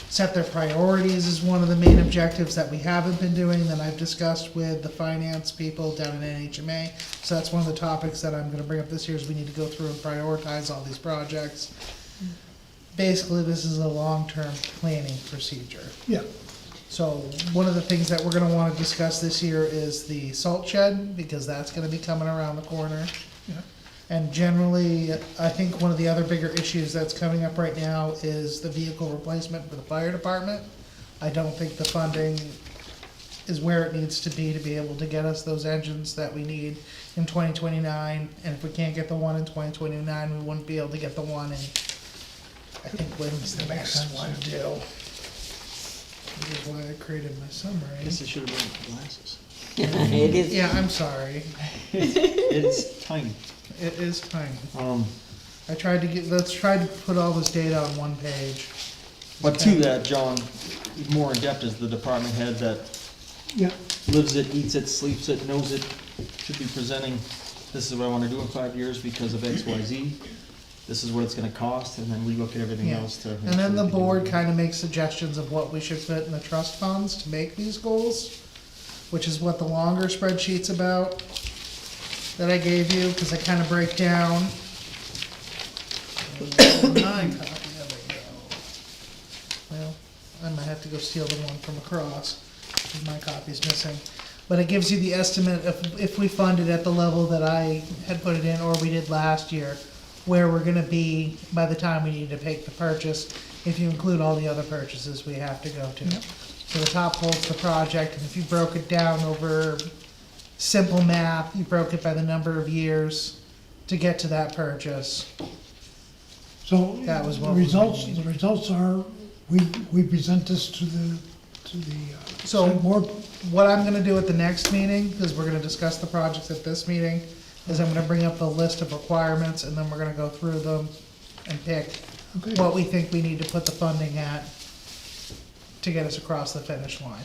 set their priorities is one of the main objectives that we haven't been doing, that I've discussed with the finance people down in NHMA. So that's one of the topics that I'm gonna bring up this year, is we need to go through and prioritize all these projects. Basically, this is a long-term planning procedure. Yeah, So one of the things that we're gonna wanna discuss this year is the salt shed, because that's gonna be coming around the corner. yeah. And generally, I think one of the other bigger issues that's coming up right now is the vehicle replacement for the fire department. I don't think the funding is where it needs to be able to get us those engines that we need in 2029. And if we can't get the one in 2029, we wouldn't be able to get the one in, I think, when's the next one due? Which is why I created my summary. Guess I should have brought glasses. It is, Yeah, I'm sorry. It's tiny. It is tiny. Um, let's try to put all this data on one page. but to that, John, more in depth is the department head that Yeah, lives it, eats it, sleeps it, knows it, should be presenting this is what I wanna do in 5 years because of X, Y, Z. This is what it's gonna cost, and then we look at everything Yeah. else to. make And sure then we the can do board it. kind of makes suggestions of what we should fit in the trust funds to make these goals, which is what the longer spreadsheet's about that I gave you, because I kind of break down. My copy, there we go. Well, I might have to go steal the one from across, because my copy's missing. But it gives you the estimate of if we fund it at the level that I had put it in, or we did last year, where we're gonna be by the time we need to make the purchase, if you include all the other purchases we have to go to. So the top holds the project, and if you broke it down over simple math, you broke it by the number of years to get to that purchase. So, That was the what we results, need. the results are, we present this to the So- select board. What I'm gonna do at the next meeting, because we're gonna discuss the projects at this meeting, is I'm gonna bring up the list of requirements, and then we're gonna go through them and pick Okay. what we think we need to put the funding at to get us across the finish line.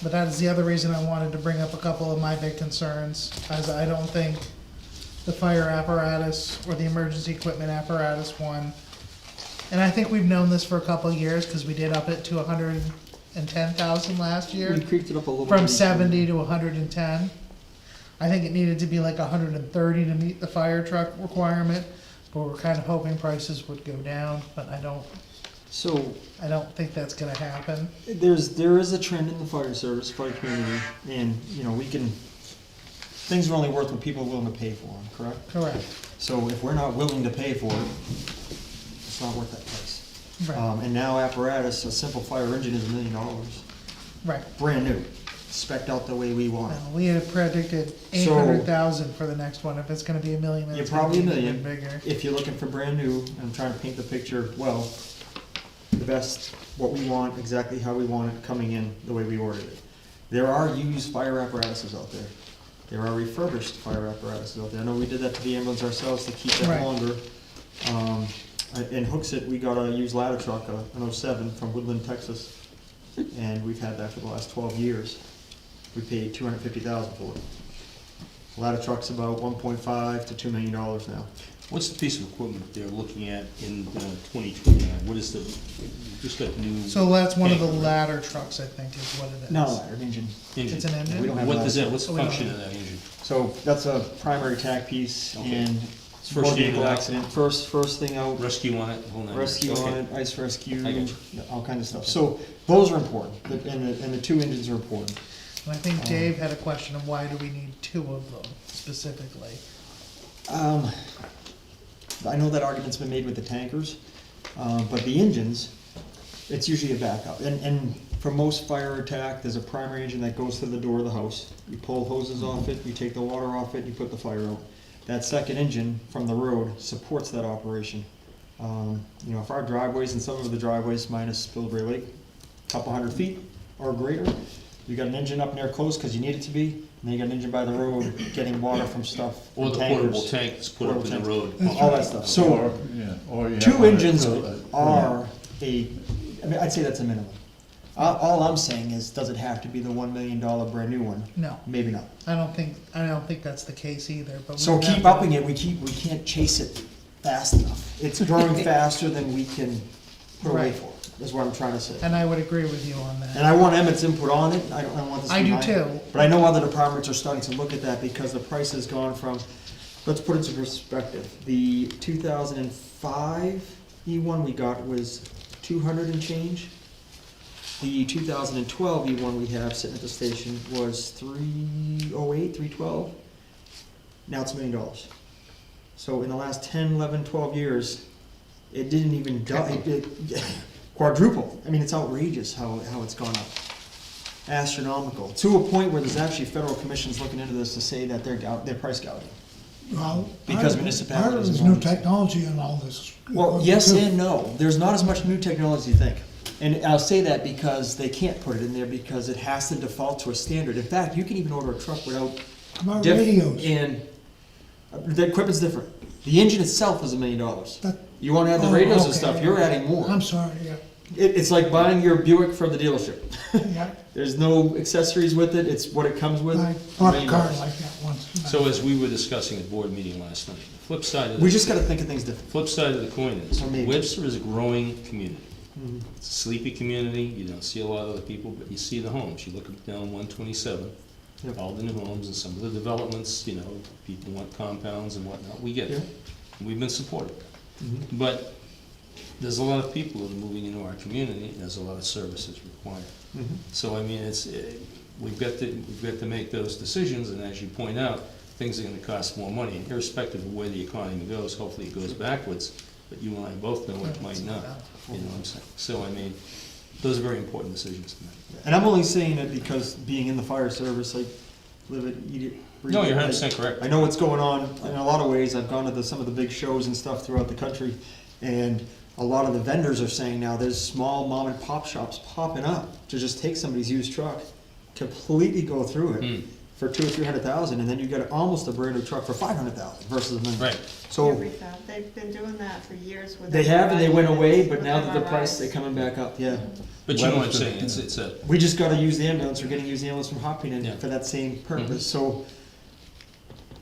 But that is the other reason I wanted to bring up a couple of my big concerns, as I don't think the fire apparatus or the emergency equipment apparatus one, and I think we've known this for a couple of years, because we did up it to 110,000 last year. We creeped it up a little bit. From 70 to 110. I think it needed to be like 130 to meet the fire truck requirement, but we're kind of hoping prices would go down, but I don't think that's gonna happen. There is a trend in the fire service, fire community, and, we can, things are only worth what people are willing to pay for them, correct? Correct. So if we're not willing to pay for it, it's not worth that price. Right, And now apparatus, a simple fire engine is $1 million, right. brand new, spec'd out the way we want it. Well, we had predicted 800,000 for the next one. If it's gonna be $1 million, You're it's gonna probably be $1 even million. bigger. If you're looking for brand new, and I'm trying to paint the picture well, the best, what we want, exactly how we want it, coming in the way we ordered it. There are used fire apparatuses out there. There are refurbished fire apparatuses out there. I know we did that to the ambulance ourselves to keep that Right. longer. In Hooksett, we got a used ladder truck, an 07 from Woodland, Texas, and we've had that for the last 12 years. We paid $250,000 for it. Ladder truck's about $1.5 to $2 million now. What's the piece of equipment they're looking at in 2029? What is the, just got new? So that's one of the tank, right? ladder trucks, I think, is what it is. Not a ladder, an engine. Engine. It's an engine? We don't have a What ladder is that, truck. what's the We don't function have- of that engine? So that's a primary tack piece Okay. and It's first motor vehicle unit out. accident, first thing out, Rescue on it, whole nine yards. rescue on Okay. it, ice rescue, I get you. all kinds of stuff. So those are important, and the two engines are important. And I think Dave had a question of why do we need two of them specifically? I know that argument's been made with the tankers, but the engines, it's usually a backup. And for most fire attack, there's a primary engine that goes to the door of the house. You pull hoses off it, you take the water off it, you put the fire out. That second engine from the road supports that operation. If our driveways, and some of the driveways minus Pillsbury Lake, couple 100 feet or greater, you got an engine up near close because you need it to be, and then you got an engine by the road getting water from stuff. Or from the portable tankers. tank that's put up in the Portable road. That's All that stuff. So, Or you have two a- engines a- are I'd say that's a minimum. All I'm saying is, does it have to be the $1 million brand new one? No, Maybe not. I don't think that's the case either, but. So we keep have- upping it, we can't chase it fast enough. It's growing faster than we can put away Right. for, is what I'm trying to say. And I would agree with you on that. And I want Emmett's input on it, I don't want this to I be do mine. too. But I know other departments are starting to look at that because the price has gone from, let's put it into perspective. The 2005 E1 we got was 200 and change. The 2012 E1 we have sitting at the station was 308, 312. Now it's $1 million. So in the last 10, 11, 12 years, it didn't even, it quadrupled. I mean, it's outrageous how it's gone up. Astronomical. To a point where there's actually federal commissions looking into this to say that they're price gouging. Well, Because part of municipalities it is are new going- technology and all this. Well, yes too. and no. There's not as much new technology as you think. And I'll say that because they can't put it in there because it has to default to a standard. In fact, you can even order a truck without. How about radios? And the equipment's different. The engine itself is $1 million. That- You want to add the Oh, radios and okay. stuff, you're adding more. I'm sorry, yeah, It's like buying your Buick from the dealership. yeah. There's no accessories with it, it's what it comes with. I bought a $1 car million. like that once. So as we were discussing at board meeting last night, the flip side of We the, just gotta think of things different. flip side of the coin is, Or maybe. Webster is a growing community. It's a sleepy community, you don't see a lot of the people, but you see the homes. You look down 127, Yep. all the new homes and some of the developments, you know, people want compounds and whatnot, we get it. We've been supportive. Mhm. But there's a lot of people that are moving into our community, and there's a lot of services required. Mhm. So, I mean, we've got to make those decisions, and as you point out, things are gonna cost more money, and irrespective of where the economy goes, hopefully it goes backwards, but you and I both know it might not, you know what I'm saying? So, I mean, those are very important decisions to make. And I'm only saying it because being in the fire service, I live it, eat it, breathe it. No, you're 100% correct. I know what's going on in a lot of ways. I've gone to some of the big shows and stuff throughout the country, and a lot of the vendors are saying now there's small mom and pop shops popping up to just take somebody's used truck, completely go through it for 200,000 or 300,000, and then you get almost a brand new truck for 500,000 versus a million. Right. So They've been doing that for years with. they have, and they went away, but with now that the price, MRIs. they're coming back up. Yeah. But you know what I'm saying, it's a, We just gotta use the ambulance, we're getting used the ambulance from Hopkins Yeah. for that same purpose, so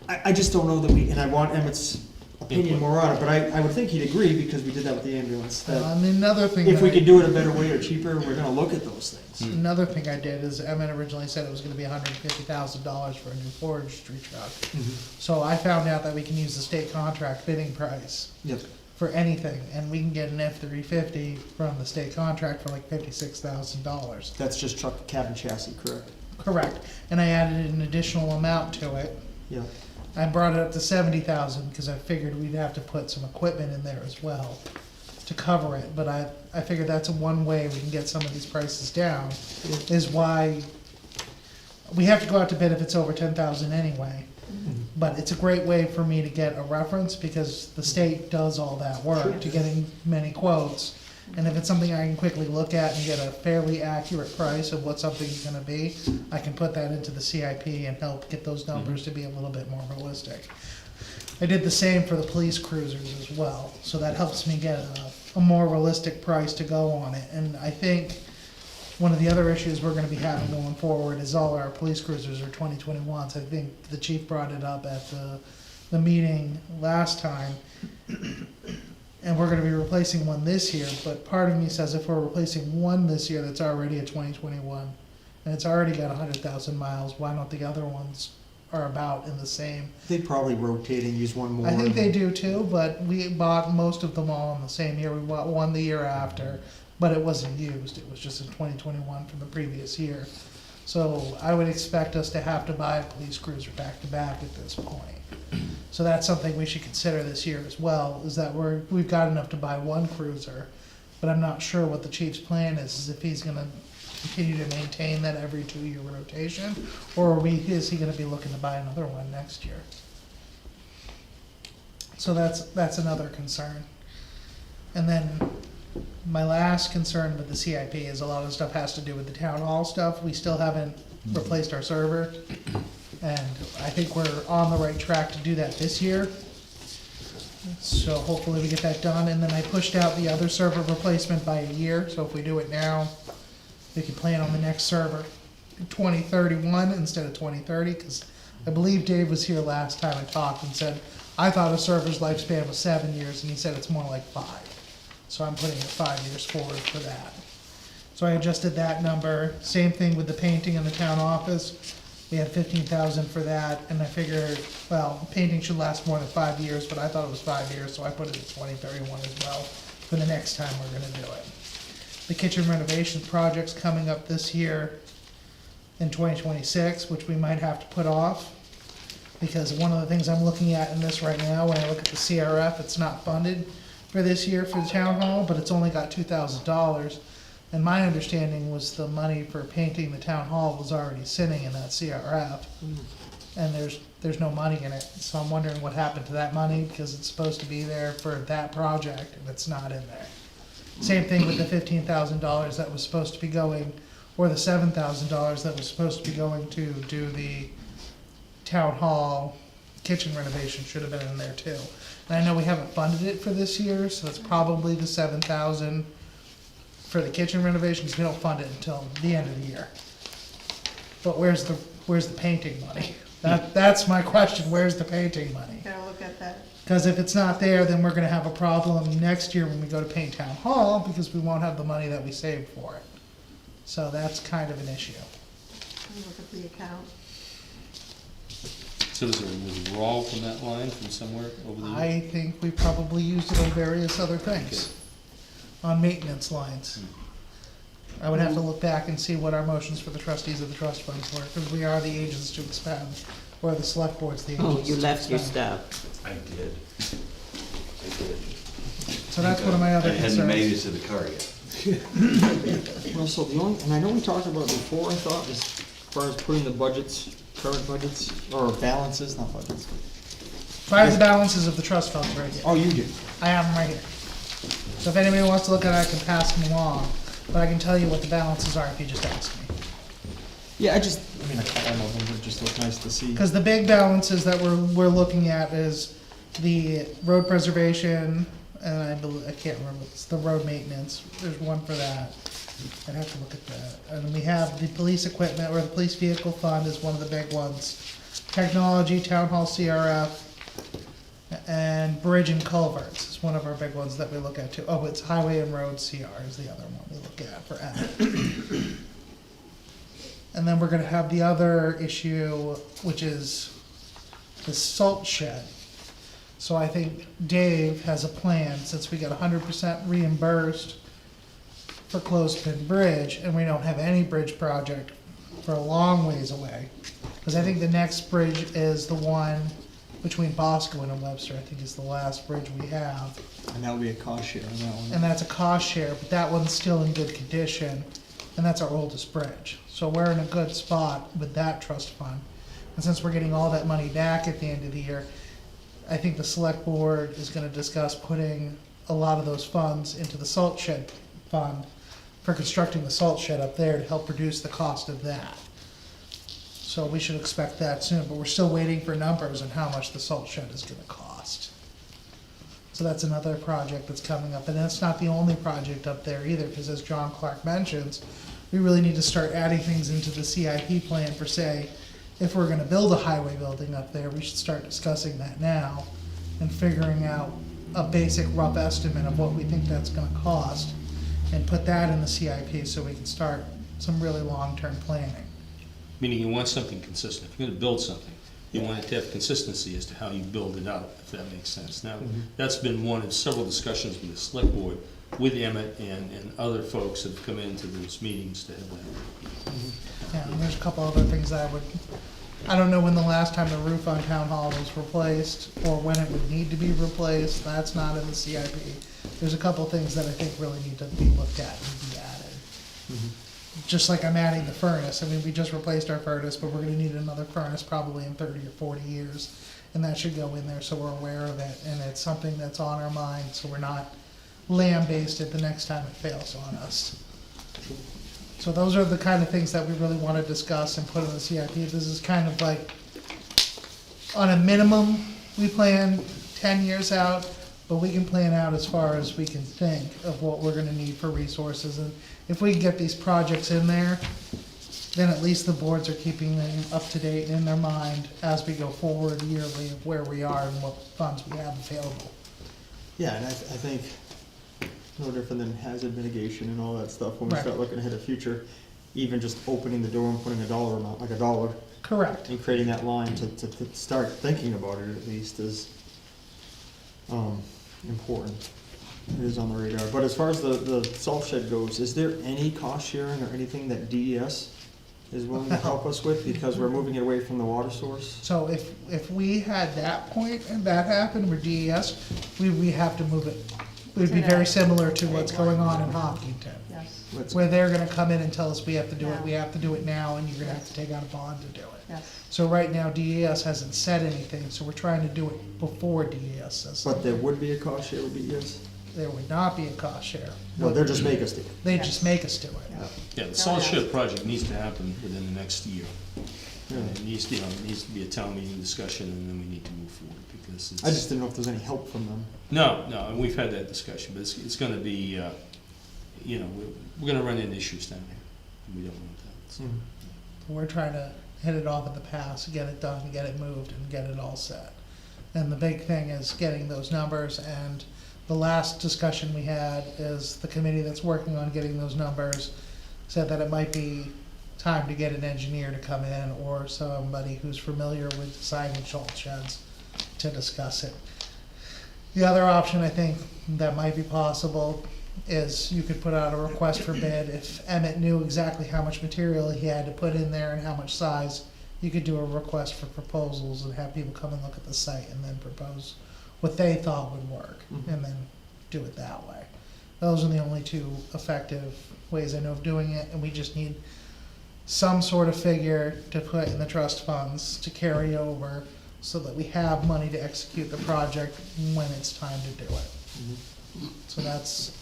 I just don't know that we, and I want Emmett's opinion more on it, but I would think he'd agree, because we did that with the ambulance, that And another thing. if that we I- could do it a better way or cheaper, we're gonna look at those things. Another thing I did is Emmett originally said it was gonna be $150,000 for a new forestry truck. So I found out that we can use the state contract bidding price Yep, for anything, and we can get an F-350 from the state contract for like $56,000. that's just truck, cab, chassis, correct? Correct, and I added an additional amount to it. Yeah, I brought it up to 70,000 because I figured we'd have to put some equipment in there as well to cover it, but I figured that's one way we can get some of these prices down, is why we have to go out to bid if it's over 10,000 anyway. But it's a great way for me to get a reference, because the state does all that work to getting many quotes. And if it's something I can quickly look at and get a fairly accurate price of what something's gonna be, I can put that into the CIP and help get those numbers to be a little bit more realistic. I did the same for the police cruisers as well, so that helps me get a more realistic price to go on it. And I think one of the other issues we're gonna be having going forward is all our police cruisers are 2021s. I think the chief brought it up at the meeting last time. And we're gonna be replacing one this year, but part of me says if we're replacing one this year that's already a 2021, and it's already got 100,000 miles, why don't the other ones are about in the same? they'd probably rotate and use one more. I think they do too, but we bought most of them all in the same year. We bought one the year after, but it wasn't used. It was just in 2021 from the previous year. So I would expect us to have to buy a police cruiser back to back at this point. So that's something we should consider this year as well, is that we've got enough to buy one cruiser, but I'm not sure what the chief's plan is if he's gonna continue to maintain that every 2-year rotation, or is he gonna be looking to buy another one next year? So that's another concern. And then my last concern with the CIP is a lot of stuff has to do with the town hall stuff. We still haven't replaced our server, and I think we're on the right track to do that this year. So hopefully we get that done, and then I pushed out the other server replacement by a year, so if we do it now, we can plan on the next server in 2031 instead of 2030, because I believe Dave was here last time I talked and said, I thought a server's lifespan was 7 years, and he said it's more like 5. So I'm putting it 5 years forward for that. So I adjusted that number. Same thing with the painting in the town office. We had 15,000 for that, and I figured, well, painting should last more than 5 years, but I thought it was 5 years, so I put it at 2031 as well for the next time we're gonna do it. The kitchen renovation project's coming up this year in 2026, which we might have to put off, because one of the things I'm looking at in this right now, when I look at the CRF, it's not funded for this year for the town hall, but it's only got $2,000. And my understanding was the money for painting the town hall was already sitting in that CRF. And there's no money in it, so I'm wondering what happened to that money, because it's supposed to be there for that project, and it's not in there. Same thing with the $15,000 that was supposed to be going, or the $7,000 that was supposed to be going to do the town hall kitchen renovation should have been in there too. And I know we haven't funded it for this year, so it's probably the 7,000 for the kitchen renovation, because we don't fund it until the end of the year. But where's the painting money? That's my question, where's the painting money? Gotta look at that. Because if it's not there, then we're gonna have a problem next year when we go to paint town hall, because we won't have the money that we saved for it. So that's kind of an issue. Let me look at the account. So is there a withdrawal from that line from somewhere over the year? I think we probably used it on various other things, on maintenance lines. I would have to look back and see what our motions for the trustees of the trust funds were, because we are the agents to expend, or the select board's the agents. Oh, you to left your expend. stuff. I did. So that's one of my other I hadn't made concerns. it to the car yet. Well, so the only, and I know we talked about it before, I thought, as far as putting the budgets, current budgets, or balances, not budgets. I have the balances of the trust funds right here. Oh, you do? I have them right here. So if anybody wants to look at it, I can pass them along, but I can tell you what the balances are if you just ask me. Yeah, I mean, a couple of them would just look nice to see. Because the big balances that we're looking at is the road preservation, and I can't remember, it's the road maintenance, there's one for that. I'd have to look at that. And we have the police equipment, or the police vehicle fund is one of the big ones. Technology, town hall CRF, and bridge and culverts is one of our big ones that we look at too. Oh, it's highway and road CR is the other one we look at for F. And then we're gonna have the other issue, which is the salt shed. So I think Dave has a plan, since we got 100% reimbursed for Clothespin Bridge, and we don't have any bridge project for a long ways away. Because I think the next bridge is the one between Boscawen and Webster, I think is the last bridge we have. And that would be a cost share on that one. And that's a cost share, but that one's still in good condition, and that's our oldest bridge. So we're in a good spot with that trust fund. And since we're getting all that money back at the end of the year, I think the select board is gonna discuss putting a lot of those funds into the salt shed fund for constructing the salt shed up there to help reduce the cost of that. So we should expect that soon, but we're still waiting for numbers on how much the salt shed is gonna cost. So that's another project that's coming up, and that's not the only project up there either, because as John Clark mentions, we really need to start adding things into the CIP plan for, say, if we're gonna build a highway building up there, we should start discussing that now and figuring out a basic rough estimate of what we think that's gonna cost, and put that in the CIP so we can start some really long-term planning. Meaning you want something consistent. If you're gonna build something, you want it to have consistency as to how you build it out, if that makes sense. Now, that's been one of several discussions with the select board, with Emmett and other folks that have come into those meetings to have that. Yeah, and there's a couple other things I don't know when the last time the roof on Town Hall was replaced, or when it would need to be replaced, that's not in the CIP. There's a couple things that I think really need to be looked at and be added. Just like I'm adding the furnace, I mean, we just replaced our furnace, but we're gonna need another furnace probably in 30 or 40 years. And that should go in there, so we're aware of it, and it's something that's on our mind, so we're not lamb-basted the next time it fails on us. So those are the kind of things that we really want to discuss and put in the CIP. This is kind of like, on a minimum, we plan 10 years out, but we can plan out as far as we can think of what we're gonna need for resources. And if we can get these projects in there, then at least the boards are keeping them up to date in their mind as we go forward yearly of where we are and what funds we have available. Yeah, and I think no different than hazard mitigation and all that stuff, when we Right. start looking ahead of future, even just opening the door and putting a dollar amount, like $1, Correct. and creating that line to start thinking about it at least is, important. It is on the radar. But as far as the salt shed goes, is there any cost sharing or anything that DES is willing to help us with, because we're moving it away from the water source? So if we had that point and that happened with DES, we have to move it. It would be very similar to what's going on in Hopkinton, Yes, Let's- where they're gonna come in and tell us we have to do it now, and you're gonna have to take out a bond to do it. yes. So right now, DES hasn't said anything, so we're trying to do it before DES says But something. there would be a cost share with DES? There would not be a cost share. No, they're just make us do it. They just make us do it. Yeah, the salt shed project needs to happen within the next year. Yeah. And it needs to, it needs to be a town meeting discussion, and then we need to move forward, because it's. I just didn't know if there's any help from them. No, and we've had that discussion, but it's gonna be, we're gonna run into issues down here, and we don't want that, so. We're trying to hit it off at the pass, get it done, get it moved, and get it all set. And the big thing is getting those numbers, and the last discussion we had is the committee that's working on getting those numbers said that it might be time to get an engineer to come in or somebody who's familiar with designing salt sheds to discuss it. The other option I think that might be possible is you could put out a request for bid. If Emmett knew exactly how much material he had to put in there and how much size, you could do a request for proposals and have people come and look at the site and then propose what they thought would work, and then do it that way. Those are the only two effective ways I know of doing it, and we just need some sort of figure to put in the trust funds to carry over so that we have money to execute the project when it's time to do it. So that's,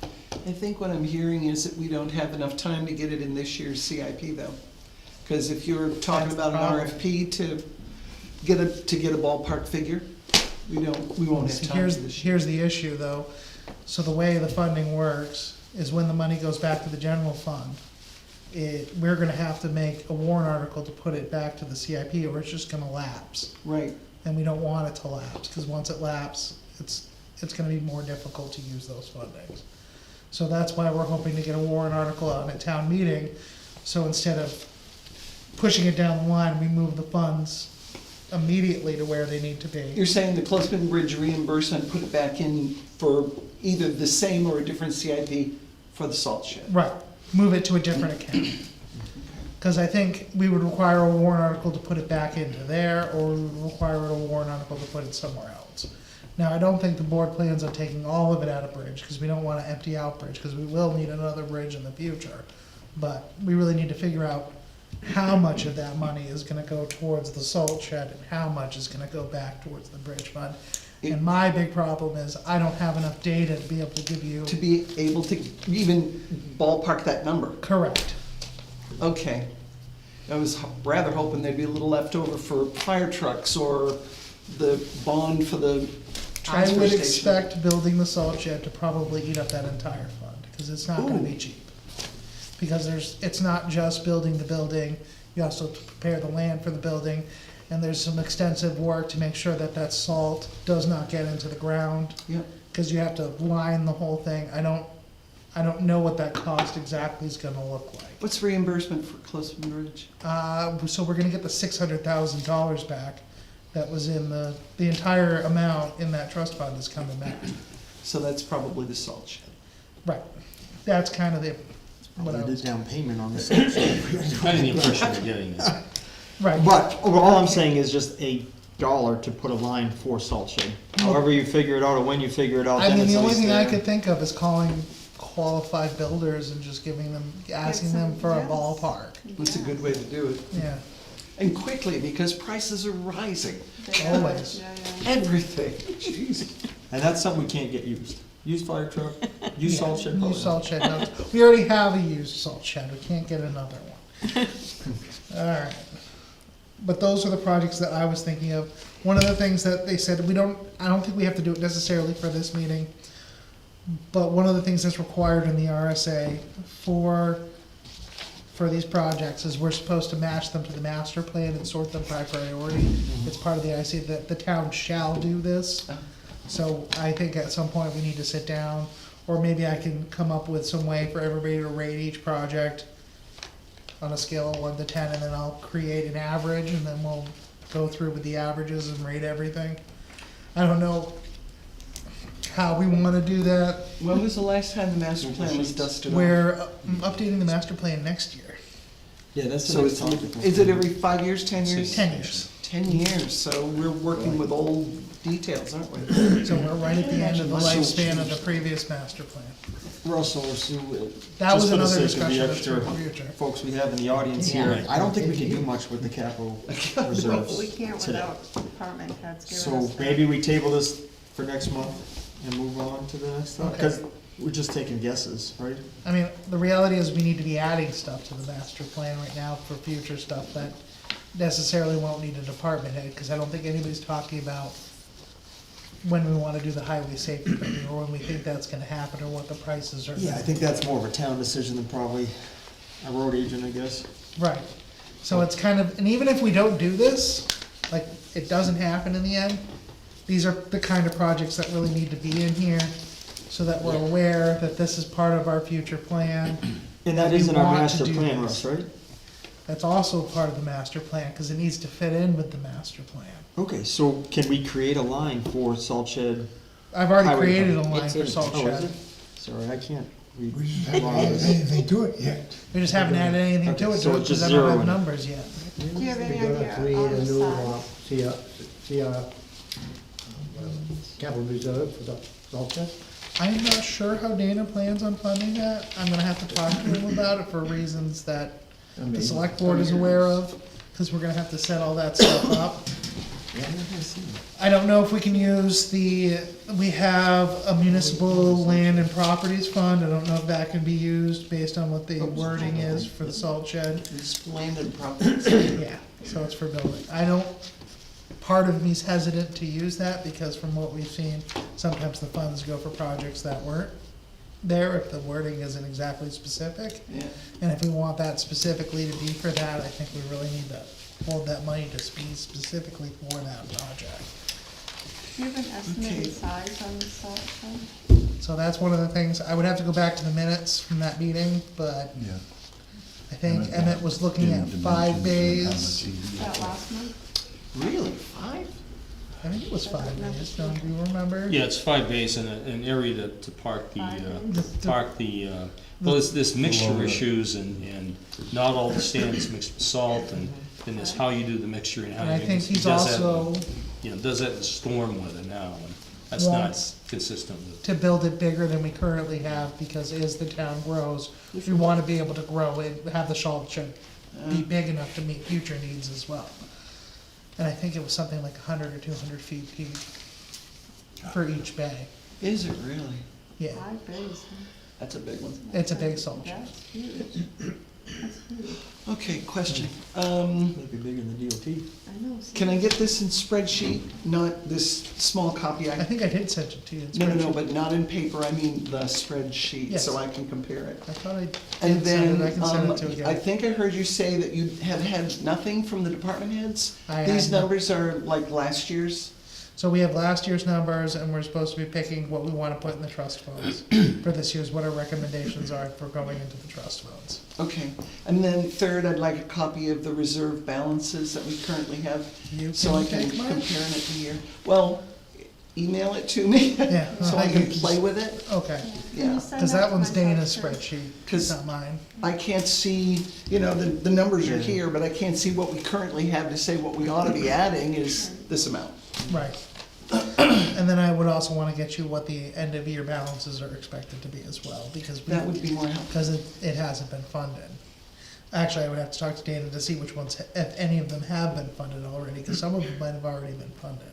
I think what I'm hearing is that we don't have enough time to get it in this year's CIP though. Because if you're talking That's about an the problem. RFP to get a ballpark figure, we won't have time here's, this year. here's the issue though. So the way the funding works is when the money goes back to the general fund, we're gonna have to make a warrant article to put it back to the CIP or it's just gonna lapse. Right, And we don't want it to lapse, because once it lapses, it's gonna be more difficult to use those fundings. So that's why we're hoping to get a warrant article out at town meeting, so instead of pushing it down the line, we move the funds immediately to where they need to be. you're saying the Closepin Bridge reimbursement, put it back in for either the same or a different CIP for the salt shed? Right, move it to a different account. Because I think we would require a warrant article to put it back into there, or we would require a warrant article to put it somewhere else. Now, I don't think the board plans on taking all of it out of bridge, because we don't wanna empty out bridge, because we will need another bridge in the future. But we really need to figure out how much of that money is gonna go towards the salt shed and how much is gonna go back towards the bridge fund. And my big problem is I don't have enough data to be able to give you. To be able to even ballpark that number? Correct. Okay. I was rather hoping there'd be a little left over for fire trucks or the bond for the I transfer would station. expect building the salt shed to probably eat up that entire fund, because it's not gonna be Ooh. cheap. Because it's not just building the building, you also have to prepare the land for the building, and there's some extensive work to make sure that that salt does not get into the ground, Yep. because you have to line the whole thing. I don't know what that cost exactly is gonna look like. What's reimbursement for Closepin Bridge? So we're gonna get the $600,000 back that was in the entire amount in that trust fund is coming back. So that's probably the salt shed. Right, that's kind of the, what I Probably was, the down payment on the salt shed. I didn't impression we're getting is, right. But all I'm saying is just $1 to put a line for salt shed. However you figure it out or when you figure it out, I then mean, it's the at only least thing I there. could think of is calling qualified builders and just asking them for a yes. ballpark, That's a good way to do it. yeah, And quickly, because prices are rising. They are, Always. yeah, yeah. Everything. Jeez. And that's something we can't get used. Used fire truck, used salt shed. probably used not. salt shed, no, we already have a used salt shed, we can't get another one. Alright, but those are the projects that I was thinking of. One of the things that they said, I don't think we have to do it necessarily for this meeting, but one of the things that's required in the RSA for these projects is we're supposed to match them to the master plan and sort them by priority. It's part of the IC that the town shall do this. So I think at some point we need to sit down, or maybe I can come up with some way for everybody to rate each project on a scale of 1 to 10, and then I'll create an average, and then we'll go through with the averages and rate everything. I don't know how we wanna do that. When was the last time the master plan was dusted off? We're updating the master plan next year, Yeah, that's the So next it's, topic. is it every 5 years, 10 years? 10 years. 10 years, so we're working with old details, aren't we? So we're right at the end of the lifespan of the previous master plan. Russell or Sue, That was just for the another sake of discussion the that's extra for the future. folks we have in the audience Yeah. here, I don't think we can do much with the capital reserves We can't today. without department heads giving So us that. maybe we table this for next month and move on to the next one, Okay. because we're just taking guesses, right? I mean, the reality is we need to be adding stuff to the master plan right now for future stuff that necessarily won't need a department head, because I don't think anybody's talking about when we wanna do the highway safety thing, or when we think that's gonna happen, or what the prices are. Yeah, I think that's more of a town decision than probably a road agent, I guess. Right, So it's kind of, and even if we don't do this, like, it doesn't happen in the end, these are the kind of projects that really need to be in here, so that we're Yeah. aware that this is part of our future plan. And that We is in our want to master do plan, this. Russ, right? That's also part of the master plan, cause it needs to fit in with the master plan. Okay, so can we create a line for salt shed? I've already Highway created a department. line It's for in- salt Oh, is shed. it? Sorry, I can't read. We just haven't added anything to it yet. We just haven't added anything to Okay, it, so it's because just I don't have zeroing. numbers yet. Do you have any We're gonna idea create on a the new, size? capital reserve for the salt shed. I'm not sure how Dana plans on funding that. I'm gonna have to talk to him about it for reasons that the select board is aware of, cause we're gonna have to set all that stuff up. I don't know if we can use we have a municipal land and properties fund. I don't know if that can be used based on what the wording is for the salt shed. It's land and property. Yeah, so it's for building. Part of me's hesitant to use that because from what we've seen, sometimes the funds go for projects that weren't there if the wording isn't exactly specific. Yeah. And if we want that specifically to be for that, I think we really need to hold that money to be specifically for that project. Do you have an Okay. estimated size on the salt shed? So that's one of the things, I would have to go back to the minutes from that meeting, but Yeah. I think Emmett was looking at 5 bays. That last month? Really, 5? I think it was 5 bays, don't you remember? Yeah, it's 5 bays and an area to park the, 5 well, there's mixture Below the- issues and not all the stands mixed with salt and there's how you do the mixture and how And you I make think it. he's He does that- also does that in storm weather now, and that's not wants consistent with. to build it bigger than we currently have, because as the town grows, we wanna be able to grow it, have the salt shed be big enough to meet future needs as well. And I think it was something like 100 or 200 feet deep for each bay. Is it really? Yeah, 5 bays, huh? That's a big one. it's a big salt shed. That's huge. That's huge. Okay, question. Maybe bigger than DOT. I know. Can I get this in spreadsheet, not this small copy? I think I did send it to you. in No, spreadsheet. but not in paper, I mean the spreadsheet, so Yes. I can compare it. I thought I And did send then, it, I can send it to you I again. think I heard you say that you have had nothing from the department heads? I These had no- numbers are like last year's? So we have last year's numbers, and we're supposed to be picking what we wanna put in the trust funds for this year's, what our recommendations are for going into the trust funds. Okay, and then third, I'd like a copy of the reserve balances that we currently have, You so I can can take mine? compare it to year. Well, email it to me, Yeah, so I can play with it. Okay, Can you Yeah, send cause that to one's myself, Dana's too? spreadsheet, 'Cause- it's not mine. I can't see, the numbers are Yeah. here, but I can't see what we currently have to say what we ought to be adding is this amount. Right. And then I would also wanna get you what the end of year balances are expected to be as well, because That would be more helpful. because it hasn't been funded. Actually, I would have to talk to Dana to see which ones, if any of them have been funded already, cause some of them might have already been funded.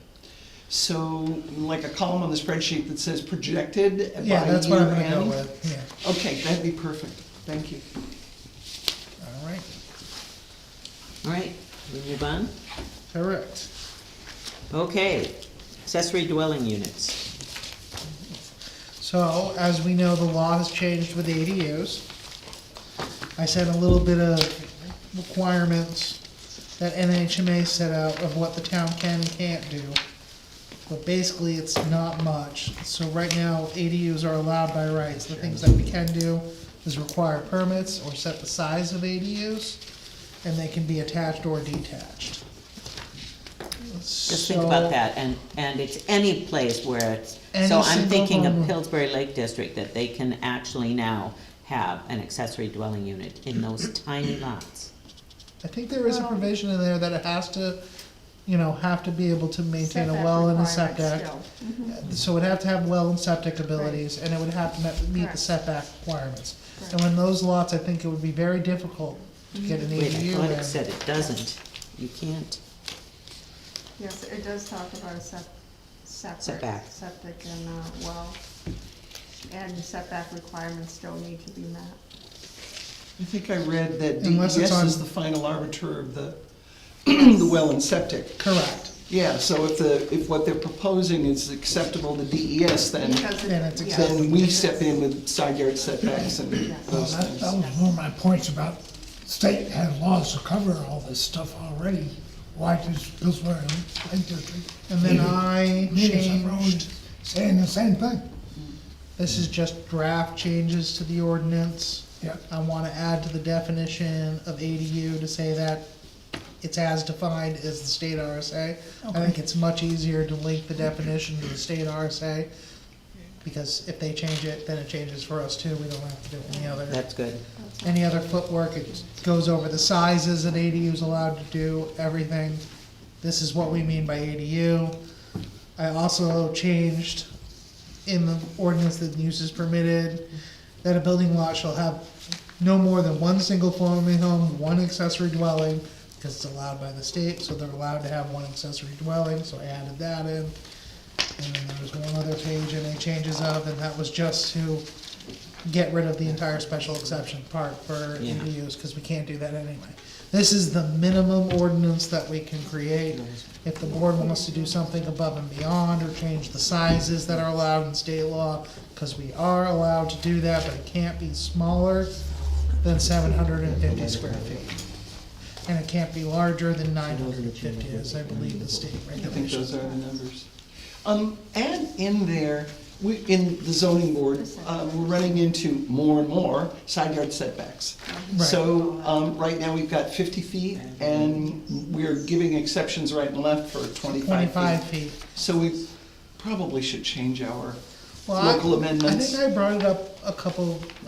So, like a column on the spreadsheet that says projected by year Yeah, that's what I'm gonna go end? with, yeah, Okay, that'd be perfect, thank you. all right, All right, we move on. correct. Okay, accessory dwelling units. So, as we know, the law has changed with ADUs. I sent a little bit of requirements that NHMA set out of what the town can and can't do. But basically, it's not much. So right now, ADUs are allowed by rights. The things that we can do is require permits or set the size of ADUs, and they can be attached or detached. Just think about that, and it's any place where it's, Any so I'm single thinking of home. Pillsbury Lake District, that they can actually now have an accessory dwelling unit in those tiny lots. I think there is a provision in there that it has to, have to be able to maintain a Setback well and a requirements septic. still. So it'd have to have well and septic abilities, and it would have to meet the Correct. setback requirements. Correct. And when those lots, I think it would be very difficult to get an Wait, I ADU thought it in. said it doesn't. You can't. Yes, it does talk about a separate Setback. septic and, well, and the setback requirements still need to be met. I think I read that Unless it's DES on- is the final arbiter of the, the well and septic. Correct. Yeah, so if what they're proposing is acceptable to DES, then, Because it- Then it's yes, then we it step is. in with side yard setbacks and Yes. Well, those that things. was one of my points about state has laws to cover all this stuff already. Why does Pillsbury Lake District? And then I Municipal Road changed, saying the same thing? this is just draft changes to the ordinance. Yeah. I wanna add to the definition of ADU to say that it's as defined as the state RSA. I think it's much easier to link the definition to the state RSA, because if they change it, then it changes for us too, we don't have to do That's good. any other footwork, it goes over the sizes that ADU is allowed to do, everything. This is what we mean by ADU. I also changed in the ordinance that use is permitted, that a building lot shall have no more than one single-family home, one accessory dwelling, because it's allowed by the state, so they're allowed to have one accessory dwelling, so I added that in. And then there was one other page I made changes of, and that was just to get rid of the entire special exception part for Yeah. ADUs, because we can't do that anyway. This is the minimum ordinance that we can create. If the board wants to do something above and beyond, or change the sizes that are allowed in state law, because we are allowed to do that, but it can't be smaller than 750 square feet. And it can't be larger than 950, as I believe the state I think regulations. those are the numbers. And in there, in the zoning board, we're running into more and more side yard setbacks. Right. So, right now, we've got 50 feet, and we're giving exceptions right and left for 25 25 feet. feet. So we probably should change our Well, local I amendments. think I brought it up I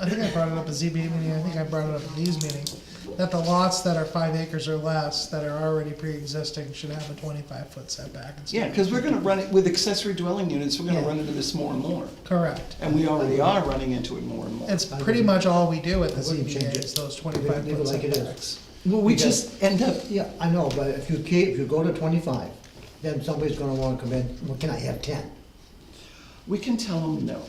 think I brought it up at ZBA meeting, I think I brought it up at these meetings, that the lots that are 5 acres or less, that are already pre-existing, should have a 25-foot setback. instead Yeah, of because we're gonna run it, with accessory dwelling units, we're gonna Yeah. run into this more and more. Correct. And we already are running into it more and more. It's pretty much all we do at the I wouldn't ZBA change it. is those Leave it 25-foot like it is. setbacks. Well, we Because- just end up, Yeah, I know, but if you go to 25, then somebody's gonna wanna come in, well, can I have 10? we can tell them no.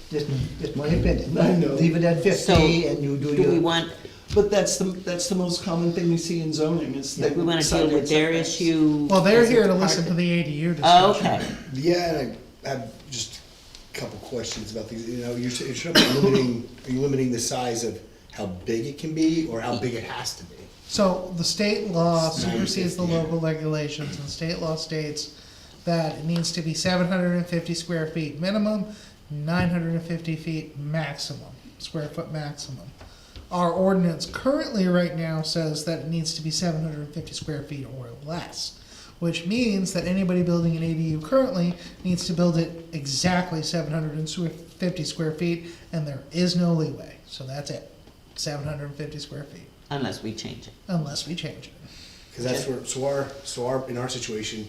Just my opinion. I know. Leave it at So, 50 and you do Do we your, want, But that's the most common thing we see in zoning, is do that. we wanna side deal yard with their setbacks. issue? Well, they're as a here to part listen of- to the ADU Oh, discussion. okay. Yeah, and I have just a couple questions about these, you know, you're limiting, are you limiting the size of how big it can be, or how big it has to be? So the state law supersedes the 950. local regulations, and state law states that it needs to be 750 square feet minimum, 950 feet maximum, square foot maximum. Our ordinance currently right now says that it needs to be 750 square feet or less, which means that anybody building an ADU currently needs to build it exactly 750 square feet, and there is no leeway, so that's it, 750 square feet, Unless we change it. unless we change it. Cause that's where, in our situation,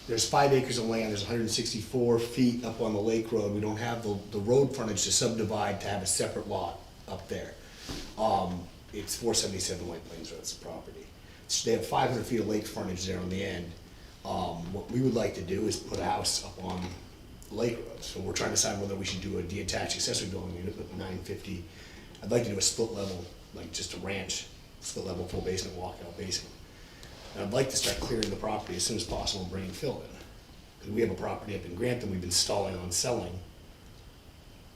there's 5 acres of land, there's 164 feet up on the lake road, we don't have the road frontage to subdivide to have a separate lot up there. It's 477 White Plains Road, it's the property. So they have 500 feet of lake frontage there on the end. What we would like to do is put a house up on Lake Road, so we're trying to decide whether we should do a detached accessory dwelling unit with 950. I'd like to do a split level, like just a ranch, split level, full basement, walkout basement. And I'd like to start clearing the property as soon as possible and bringing fill in. Because we have a property up in Grantham we've been stalling on selling.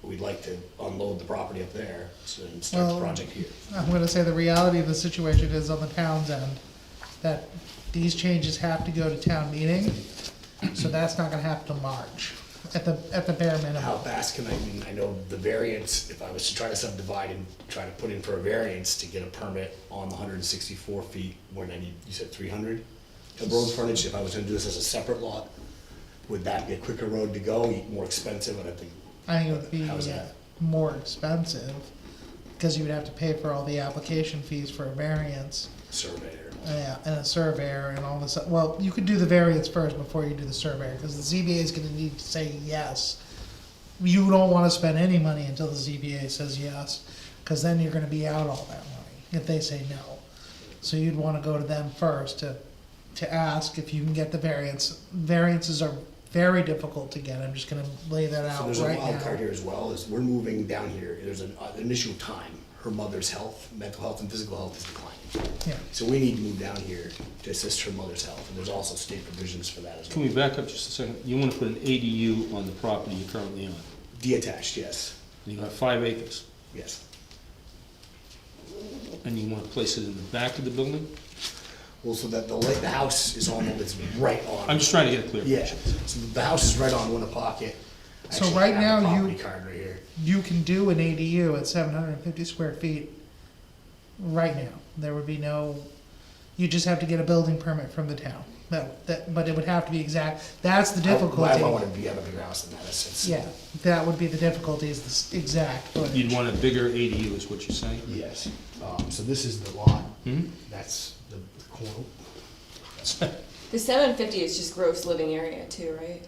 We'd like to unload the property up there and start the Well, project here. I'm gonna say the reality of the situation is on the town's end, that these changes have to go to town meeting, so that's not gonna happen till March, at the bare minimum. How fast can I know the variance, if I was to try to subdivide and try to put in for a variance to get a permit on the 164 feet, when I need, you said 300? The road frontage, if I was gonna do this as a separate lot, would that be a quicker road to go, more expensive, I think? I think it would be How's that? more expensive, because you would have to pay for all the application fees for a variance, Surveyor. and a surveyor and all this, well, you could do the variance first before you do the surveyor, because the ZBA is gonna need to say yes. You don't wanna spend any money until the ZBA says yes, cause then you're gonna be out all that money, if they say no. So you'd wanna go to them first to ask if you can get the variance. Variances are very difficult to get, I'm just gonna lay that So out there's a right wild card now. here as well, is we're moving down here, there's an issue of time. Her mother's health, mental health and physical health is declining. Yeah, So we need to move down here to assist her mother's health, and there's also state provisions for that as Can well. we back up just a second? You wanna put an ADU on the property you're currently on. Detached, yes, You got 5 acres. yes. And you wanna place it in the back of the building? Well, so that the house is on, it's right on. I'm just trying to get a clear Yeah, picture. so the house is right on Winnapocket. So Actually, right I have the now, property card right here. You can do an ADU at 750 square feet right now. There would be no, you just have to get a building permit from the town. But it would have to be exact, that's the I difficulty. want to be have a bigger house than that, it's. Yeah, that would be the difficulty, is the exact footage. You'd want a bigger ADU is what you're saying? Yes, so this is the lot, Hmm? that's the corner. The 750 is just gross living area too, right?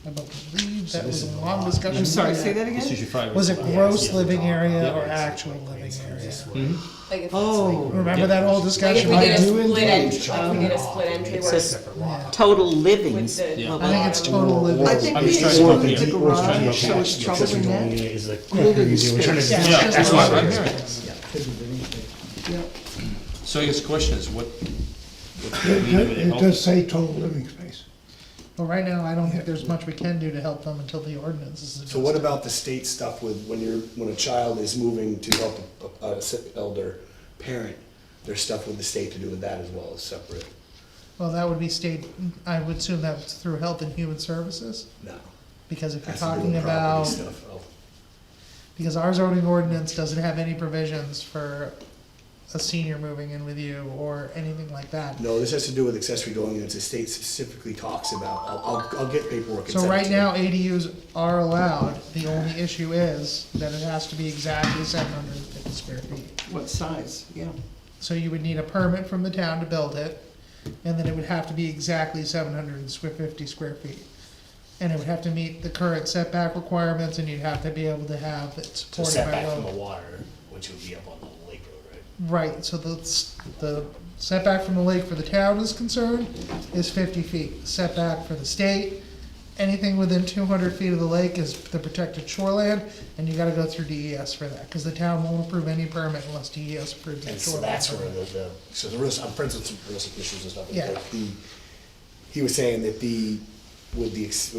I believe So that this was is a the long lot. discussion. I'm sorry, say that This again? is your private. Was it lot. gross Yeah, living yeah, area yeah, or it's actual like living area? this way. Mhm. Like if it's Oh. like, Remember that whole like if discussion? we did a I do split indeed. entry, like we did a split entry where Says it's Yeah. total living. with the. Yeah. I think it's total living. I think I'm we just trying to excluded look the here. garage, so it's trouble in that. Is like, Living we're trying to. space. Yeah, Yeah, it's that's just what I'm living hearing. space. So I guess the question is, what do we do to It help? does say total living space. Well, right now, I don't think there's much we can do to help them until the ordinance is. So what about the state stuff with when a child is moving to help a elder parent? There's stuff with the state to do with that as well as separate. Well, that would be state, I would assume that's through Health and Human Services, No. because if you're Has to do talking with property about, stuff. Oh, because our zoning ordinance doesn't have any provisions for a senior moving in with you or anything like that. no, this has to do with accessory dwelling units. The state specifically talks about. I'll get paperwork. and So send it right to you. now, ADUs are allowed, the only issue is that it has to be exactly 750 square feet. What size, yeah. So you would need a permit from the town to build it, and then it would have to be exactly 750 square feet. And it would have to meet the current setback requirements, and you'd have to be able to have it So supported by setback from the road. water, which would be up on the lake road, right? Right, so the setback from the lake for the town is concerned is 50 feet. Setback for the state, anything within 200 feet of the lake is the protected shoreland, and you gotta go through DES for that, because the town won't approve any permit unless DES approves that And so shoreland. that's where permit. so the real, I'm friends with some real estate issues and stuff. Yeah. Like he was saying that with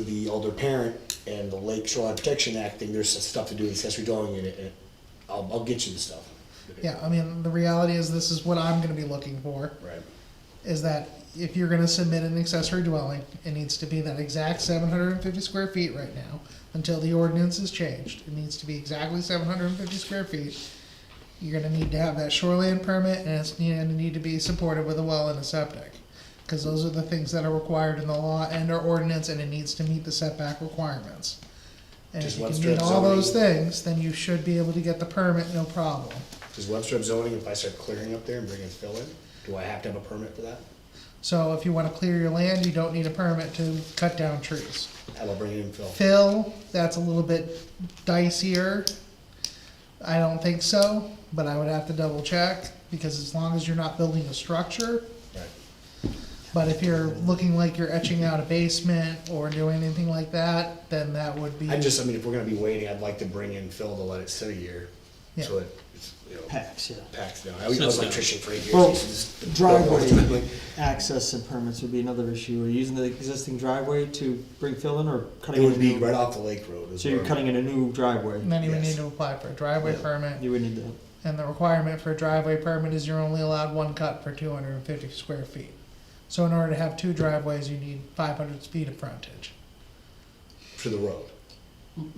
the elder parent and the Lake Shoreline Protection Act thing, there's some stuff to do with accessory dwelling in it, and I'll get you the stuff. Yeah, I mean, the reality is, this is what I'm gonna be looking for, Right. is that if you're gonna submit an accessory dwelling, it needs to be that exact 750 square feet right now, until the ordinance is changed. It needs to be exactly 750 square feet. You're gonna need to have that shoreline permit, and it's gonna need to be supported with a well and a septic. Cause those are the things that are required in the law and our ordinance, and it needs to meet the setback requirements. And Does if you can Webster meet have all those zoning? things, then you should be able to get the permit, no problem. Does Webster have zoning if I start clearing up there and bringing fill in? Do I have to have a permit for that? So if you wanna clear your land, you don't need a permit to cut down trees. How about bringing in fill? Fill, that's a little bit dicier. I don't think so, but I would have to double check, because as long as you're not building a structure. Right. But if you're looking like you're etching out a basement or doing anything like that, then that would be. I mean, if we're gonna be waiting, I'd like to bring in fill to let it sit a year, Yeah. so it, it's, you know, Packs, yeah. packs down. I was an Sits down. electrician for 8 years. Well, he says, driveway access and permits would be another issue. Are you using the existing driveway to bring fill in or It cutting in a would be new? right off the lake road. is So you're where- cutting in a new driveway? And then you would Yes. need to apply for a driveway Yeah. permit, You would need that. and the requirement for a driveway permit is you're only allowed one cut per 250 square feet. So in order to have two driveways, you need 500 feet of frontage. To the road.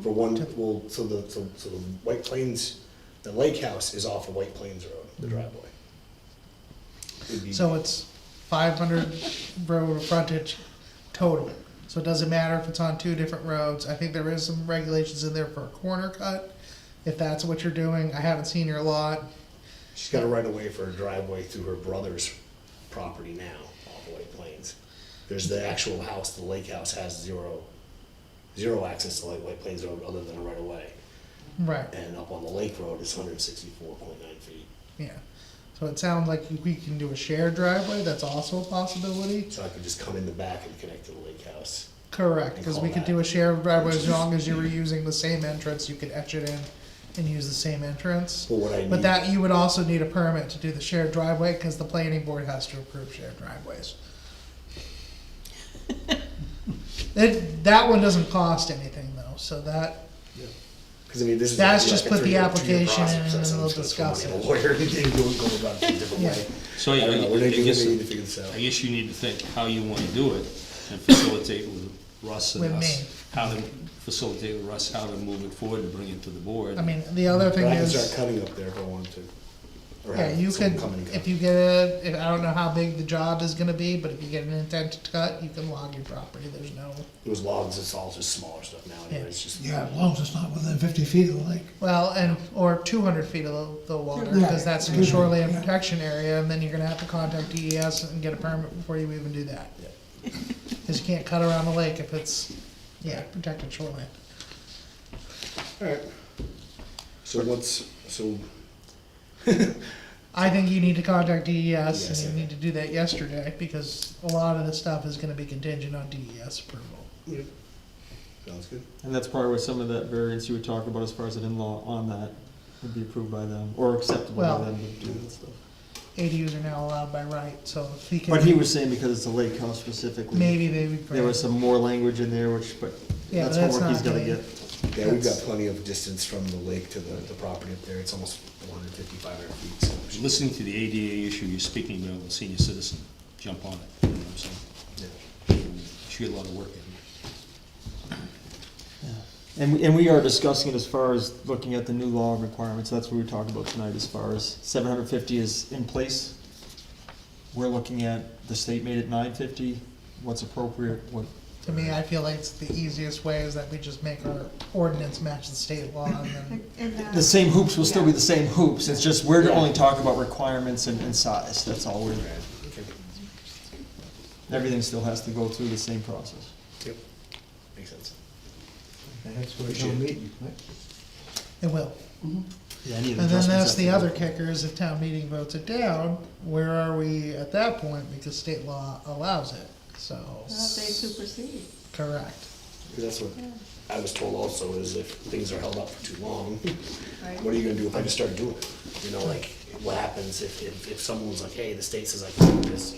For one, well, so the White Plains, the lake house is off of White Plains Road, the driveway. It'd be- So it's 500 road frontage total. So it doesn't matter if it's on two different roads. I think there is some regulations in there for a corner cut, if that's what you're doing. I haven't seen your lot. She's got a right of way for a driveway through her brother's property now, off of White Plains. There's the actual house, the lake house has zero access to like White Plains Road other than a right of way. Right, And up on the lake road, it's 164.9 feet. yeah. So it sounds like we can do a shared driveway, that's also a possibility. So I could just come in the back and connect to the lake house. Correct, because we could do a shared driveway as long as you were using the same entrance, you could etch it in and use the same entrance. But what I need. But that, you would also need a permit to do the shared driveway, because the planning board has to approve shared driveways. That one doesn't cost anything though, so that, Cause I mean, this is. That's like just a put the 2-year application in process, and so then I'm they'll just gonna discuss throw it. money at a lawyer and go about it a different Yeah. way. So I don't know, we're I gonna guess, need to figure this out. I guess you need to think how you wanna do it and facilitate with Russ and With us. me. How to facilitate with Russ, how to move it forward and bring it to the board. I mean, the other thing But I can is. start cutting up there if I want to. Or Yeah, have you someone could, come in and cut. if you get a, I don't know how big the job is gonna be, but if you get an intent to cut, you can log your property, there's no, It was logs, it's all just smaller stuff now anyway, it's just. Yeah, as long as it's not within 50 feet of the lake. well, and, or 200 feet of the water, Yeah. because that's the shoreline protection area, and then you're gonna have to contact DES and get a permit before you even do that. Cause you can't cut around the lake if it's, yeah, protected shoreline. Alright. So I think you need to contact DES, Yes, and you I- need to do that yesterday, because a lot of this stuff is gonna be contingent on DES approval. sounds good. And that's probably where some of that variance you would talk about as far as an in-law on that would be approved by them, or acceptable Well- by them to do that stuff. ADUs are now allowed by right, so if he can. But he was saying because it's a lake house specifically. Maybe they would. There was some more language in there, which, but Yeah, that's but that's homework he's not gotta gonna- get. Yeah, we've got That's- plenty of distance from the lake to the property up there, it's almost 450, 500 feet, so. we should- Listening to the ADA issue, you're speaking about a senior citizen, jump on it, you know what I'm saying? Yeah. You should get a lot of work in. And we are discussing it as far as looking at the new law requirements, that's what we're talking about tonight, as far as 750 is in place. We're looking at, the state made it 950, what's appropriate, what, To me, I feel like it's the easiest way is that we just make our ordinance match the state law and then, the same hoops will still be the same hoops, it's just we're only talking about requirements and size, that's all we're, Okay. everything still has to go through the same process. Yep, makes sense. That's for a town meeting, right? it will. Yeah, any of And the then adjustments that's have the to go. other kicker is if town meeting votes it down, where are we at that point? Because state law allows it, so. Well, they supersede. Correct. Because that's what I was told also, is if things are held up for too long, Right. what are you gonna do if I just start doing it? You know, like, what happens if someone's like, hey, the state says I can do this,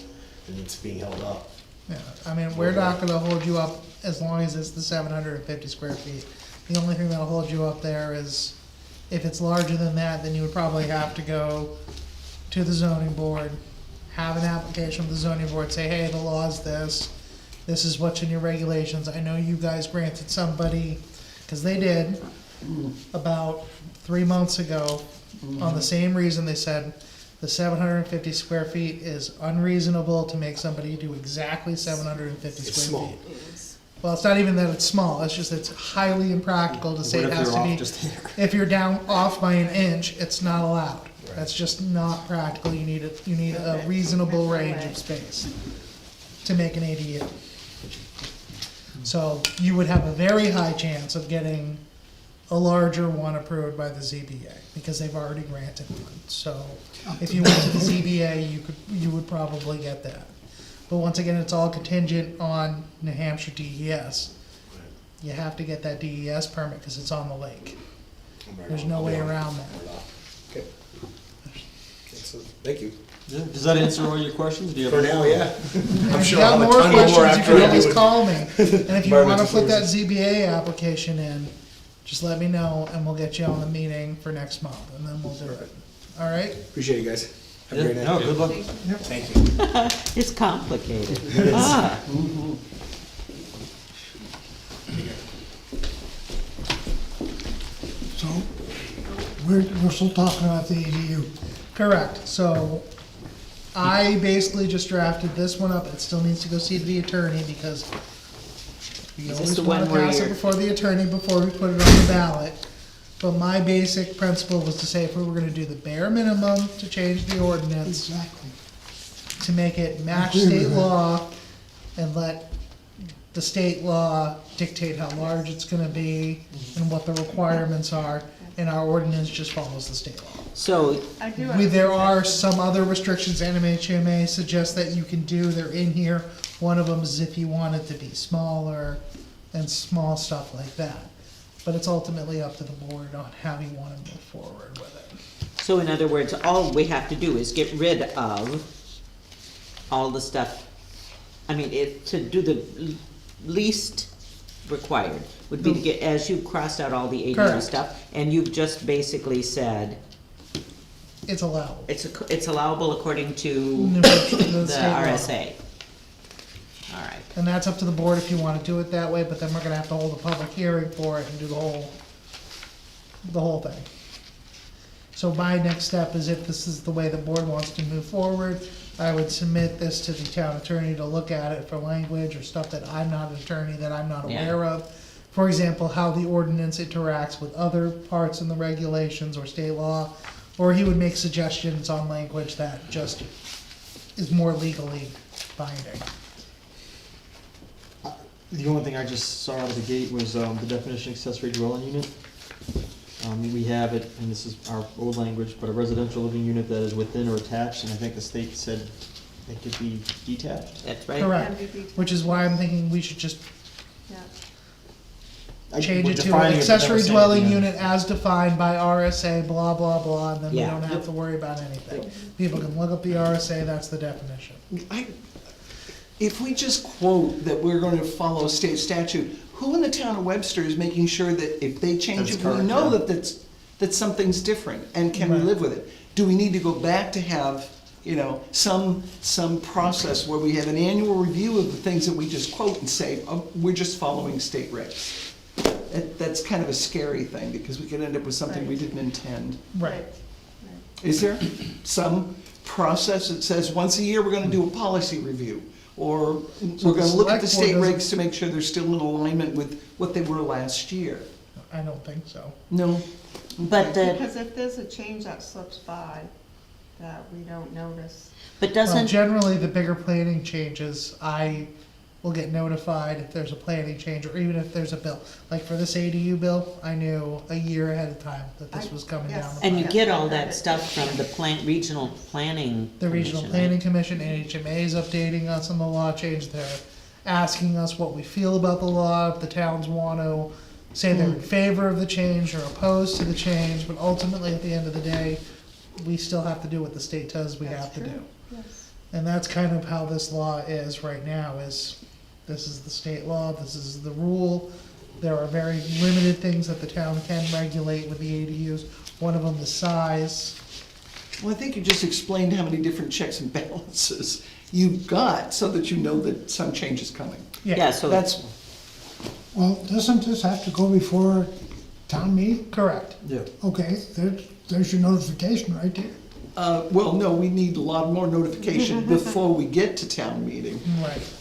and it's being held up? Yeah, I mean, we're not gonna hold you up as long as it's the 750 square feet. The only thing that'll hold you up there is, if it's larger than that, then you would probably have to go to the zoning board, have an application with the zoning board, say, hey, the law's this is what's in your regulations. I know you guys granted somebody, cause they did, about 3 months ago, on the same reason they said, the 750 square feet is unreasonable to make somebody do exactly 750 It's square small. feet. Well, it's not even that it's small, it's just it's highly impractical to say What it if has you're to off be. just here? If you're down off by an inch, it's not allowed. Right. That's just not practical, you need a reasonable range of space to make an ADU. So you would have a very high chance of getting a larger one approved by the ZBA, because they've already granted one. So if you went to the ZBA, you would probably get that. But once again, it's all contingent on New Hampshire DES. You have to get that DES permit because it's on the lake. There's no way around that. Okay. Excellent, thank you. Yeah, does that answer all your questions? Do you For have? now, yeah. And I'm if you sure I'll got have a more ton more questions, you after can I always do it. call me. And if you wanna Environmental put that services. ZBA application in, just let me know and we'll get you on the meeting for next month and then we'll do it. All right? Appreciate you guys. Have a Yeah, great no, night. good luck. Thank you. It's complicated. Ah, So, we're still talking about the ADU. Correct, so I basically just drafted this one up, it still needs to go see the attorney because we Is this always the wanna one where pass it you're- before the attorney before we put it on the ballot. But my basic principle was to say if we were gonna do the bare minimum to change the ordinance, Exactly. to make it match Agree with state that. law and let the state law dictate how large it's gonna be and what the requirements are, and our ordinance just follows the state law. so, I do. There are some other restrictions NMHMA suggests that you can do, they're in here. One of them is if you want it to be smaller and small stuff like that. But it's ultimately up to the board on how you wanna move forward with it. so in other words, all we have to do is get rid of all the stuff. I mean, to do the least required would be to get, as you've crossed out all the ADU Correct. stuff, and you've just basically said, It's allowable. it's allowable according to The the state law. RSA. All right. And that's up to the board if you wanna do it that way, but then we're gonna have to hold a public hearing for it and do the whole thing. So my next step is, if this is the way the board wants to move forward, I would submit this to the town attorney to look at it for language or stuff that I'm not an attorney, that I'm not Yeah. aware of. For example, how the ordinance interacts with other parts in the regulations or state law, or he would make suggestions on language that just is more legally binding. The only thing I just saw out of the gate was, the definition of accessory dwelling unit. We have it, and this is our old language, but a residential living unit that is within or attached, and I think the state said it could be detached. That's right. Correct, which is why I'm thinking we should just I- change we're it to defining it, but accessory never saying dwelling it, yeah. unit as defined by RSA, blah, blah, blah, and then we Yeah. don't have to worry about anything. People can look up the RSA, that's the definition. If we just quote that we're gonna follow state statute, who in the town of Webster is making sure that if they change That's it, we correct, know yeah. that something's different, and can we Right. live with it? Do we need to go back to have, some process where we have an annual review of the things that we just quote and say, oh, we're just following state regs? That's kind of a scary thing, because we could end up with something we Right. didn't intend. Right. Is there some process that says, once a year, we're gonna do a policy review? Or So we're the gonna look at the select state board regs to make sure they're still in alignment with what they were last year? I don't think so. No? But Because if there's a change that slips by, that we don't notice. but Well, doesn't, generally, the bigger planning changes, I will get notified if there's a planning change, or even if there's a bill. Like for this ADU bill, I knew a year ahead of time that this was coming down the and you pipe. get all that stuff from the regional planning. The Regional Commission, Planning right? Commission, NHMA is updating us on the law change, they're asking us what we feel about the law, if the towns want to say they're in favor of the change or opposed to the change, but ultimately, at the end of the day, we still have to do what the state says we have to do. Yes. And that's kind of how this law is right now, is this is the state law, this is the rule. There are very limited things that the town can regulate with the ADUs, one of them is size. Well, I think you just explained how many different checks and balances you've got, so that you know that some change is coming. Yeah, so That's, Well, doesn't this have to go before town meeting? Correct. Yeah. Okay, there's your notification right there. well, no, we need a lot more notification before we get to town meeting. Right.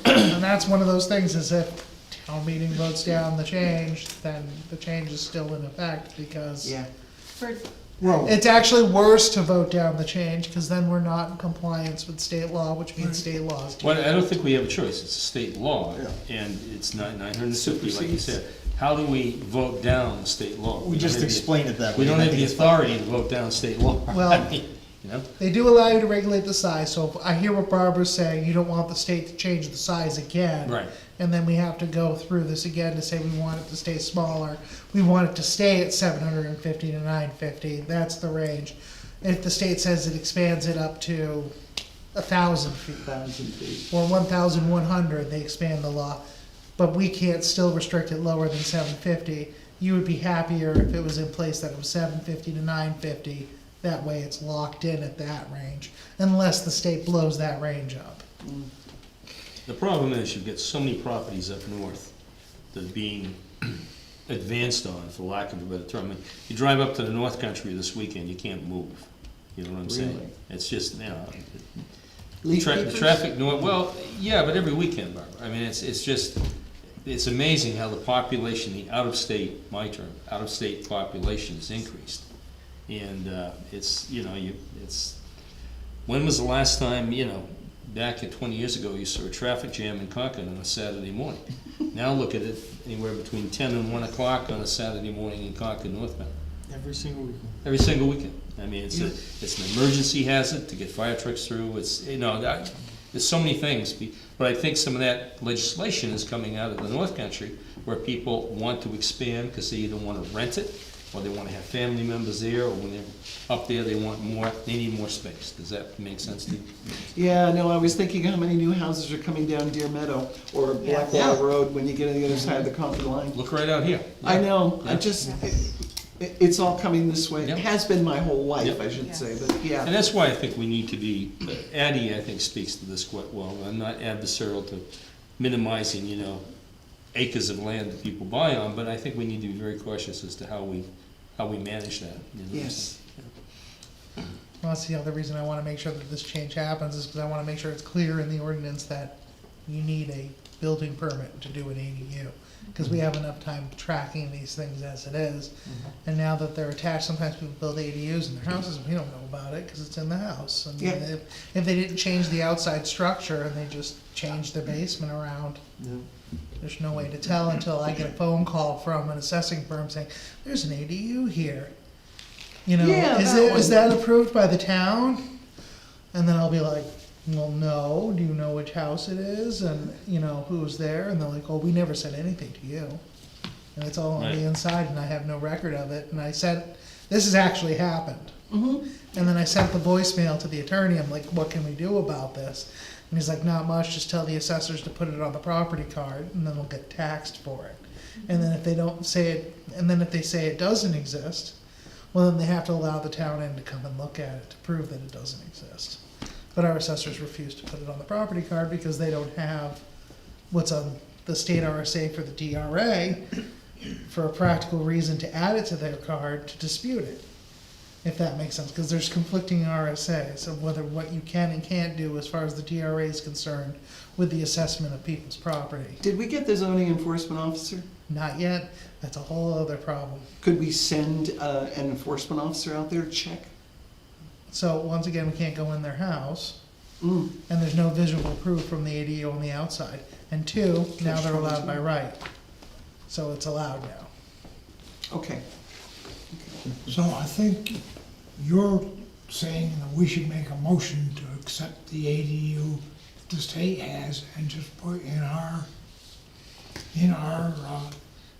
And that's one of those things, is if town meeting votes down the change, then the change is still in effect, because Yeah. For, Well, it's actually worse to vote down the change, because then we're not in compliance with state law, which means state laws. Well, I don't think we have a choice, it's a state law, Yeah. and it's not 950, like you Supersedes. said. How do we vote down the state law? we just explained it that way. We don't and I have think the it's fine. authority to vote down state law. Well- I mean, you know? They do allow you to regulate the size, so if I hear what Barbara's saying, you don't want the state to change the size again. Right. And then we have to go through this again to say we want it to stay smaller. We want it to stay at 750 to 950, that's the range. If the state says it expands it up to 1,000 feet, 1,000 feet. or 1,100, they expand the law. But we can't still restrict it lower than 750. You would be happier if it was in place that it was 750 to 950. That way it's locked in at that range, unless the state blows that range up. The problem is, you've got so many properties up north that are being advanced on, for lack of a better term. I mean, you drive up to the North Country this weekend, you can't move. You know what I'm saying? Really? It's just, Leaf the peepers? traffic, well, yeah, but every weekend, Barbara. I mean, it's just, it's amazing how the population, the out-of-state, my term, out-of-state population has increased. And it's, it's, when was the last time, back at 20 years ago, you saw a traffic jam in Concord on a Saturday morning? Now look at it, anywhere between 10 and 1 o'clock on a Saturday morning in Concord northbound, Every single weekend. every single weekend. I mean, it's an emergency hazard to get fire trucks through, there's so many things. But I think some of that legislation is coming out of the North Country, where people want to expand because they either want to rent it, or they wanna have family members there, or when they're up there, they need more space. Does that make sense to you? Yeah, no, I was thinking how many new houses are coming down Deer Meadow or Yeah. Blackwater Road when you get on the other side of the county line. Look right out here. I know, I Yeah. just, it's all coming this way. Yep. It has been my whole life, Yep. I should Yes. say, but And yeah. that's why I think we need to be, Addie, I think, speaks to this quite well. I'm not adversarial to minimizing, acres of land that people buy on, but I think we need to be very cautious as to how we manage that. Yes. Well, that's the other reason I wanna make sure that this change happens, is because I wanna make sure it's clear in the ordinance that you need a building permit to do an ADU. Because we have enough time tracking these things as it is. And now that they're attached, sometimes people build ADUs in their houses, and we don't know about it, because it's in the house. And Yeah. if they didn't change the outside structure and they just changed their basement around, there's no way to tell until I get a phone call from an assessing firm saying, there's an ADU here. Yeah, Is that approved by the town? And then I'll be like, well, no, do you know which house it is, and, who's there? And they're like, oh, we never said anything to you. And it's all on Right. the inside, and I have no record of it, and I said, this has actually happened. And then I sent the voicemail to the attorney, I'm like, what can we do about this? And he's like, not much, just tell the assessors to put it on the property card, and then they'll get taxed for it. And then if they don't say it, and then if they say it doesn't exist, well, then they have to allow the town in to come and look at it to prove that it doesn't exist. But our assessors refuse to put it on the property card because they don't have what's on the state RSA for the DRA for a practical reason to add it to their card to dispute it, if that makes sense, because there's conflicting RSAs of what you can and can't do as far as the DRA is concerned with the assessment of people's property. Did we get the zoning enforcement officer? Not yet, that's a whole other problem. Could we send an enforcement officer out there to check? So, once again, we can't go in their house, Mm. and there's no visual proof from the ADU on the outside. And two, now they're allowed by right. So it's allowed now. Okay. So I think you're saying that we should make a motion to accept the ADU the state has and just put in our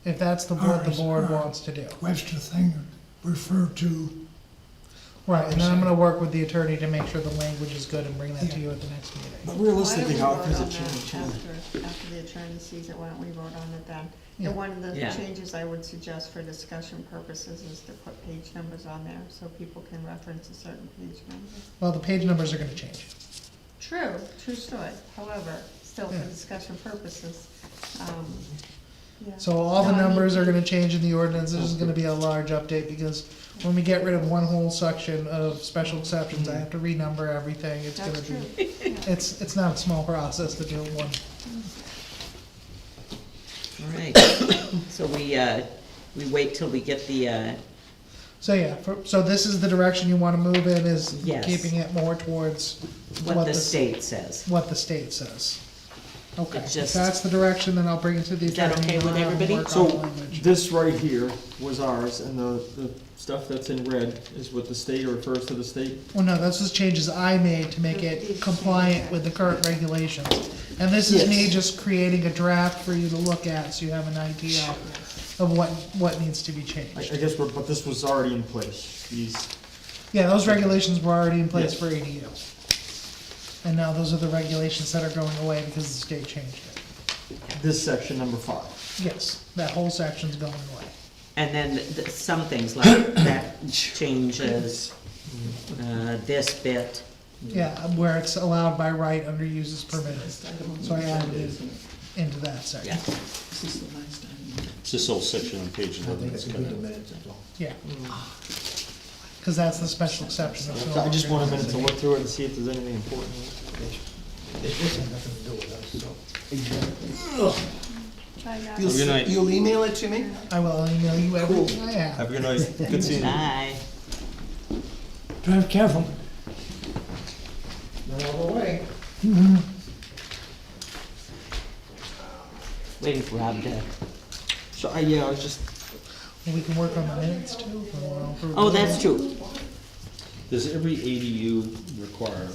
If that's what the board wants to do. Webster thing, refer to, Right, and then I'm gonna work with the attorney to make sure the language is good and bring that to you at the next But meeting. realistically, how Why does don't it we vote on change? that after the attorney sees it, why don't we vote on it then? Yeah. And one of the Yeah. changes I would suggest for discussion purposes is to put page numbers on there, so people can reference a certain page number. Well, the page numbers are gonna change. True story, however, still for Yeah. discussion purposes, yeah. So all the No, I mean- numbers are gonna change in the ordinance, this is gonna be a large update, because when we get rid of one whole section of special exceptions, I have to renumber everything, it's gonna That's be, true, yeah. it's not a small process to do it one. All right, so we wait till we get the, So yeah, so this is the direction you wanna move in, is Yes. keeping it more towards what the state says. what the state says. Okay, It's if just- that's the direction, then I'll bring it to the Is that attorney. okay and with I'll have him everybody? work on the So, language. this right here was ours, and the stuff that's in red is what the state, or refers to the state? Well, no, that's just changes I made to make it compliant with the current regulations. And this is me Yes. just creating a draft for you to look at, so you have an idea of what needs to be I changed. guess, but this was already in place, these, Yeah, those regulations were already in place Yes. for ADU. And now those are the regulations that are going away because the state changed it. this section number 5. Yes, that whole section's going away. And then some things like that changes, this bit. Yeah, where it's allowed by right under uses permitted. So I added it into that section. Yeah. It's this whole section on page I 11 think that's it's kind good of, minutes, that's all. Yeah. Cause that's the special exception. that's no I just want a longer- minute to look through it and see if there's anything important. This has nothing to do with us, so. Bye, guys. You'll, Good night. you'll email it to me? I will email you everything I have. Have a good night, good seeing you. Bye. drive careful. Not all the way. Waiting for Rob to, So, I was just, We can work on the minutes too. if we wanna approve oh, the that's minutes. true. does every ADU require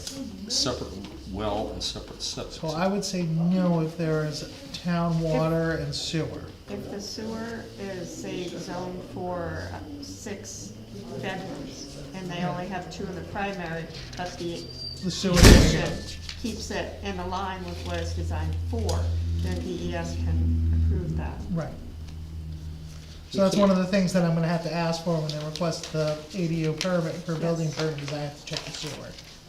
a separate well and separate septic? So I would say no if there is town water and sewer. if the sewer is, say, zoned for 6 bedrooms, and they only have 2 in the primary, but the The sewer addition area. keeps it in line with what it's designed for, then DES can approve that. Right. So that's one of the things that I'm gonna have to ask for when they request the ADU permit for building permit, is I have to check the sewer.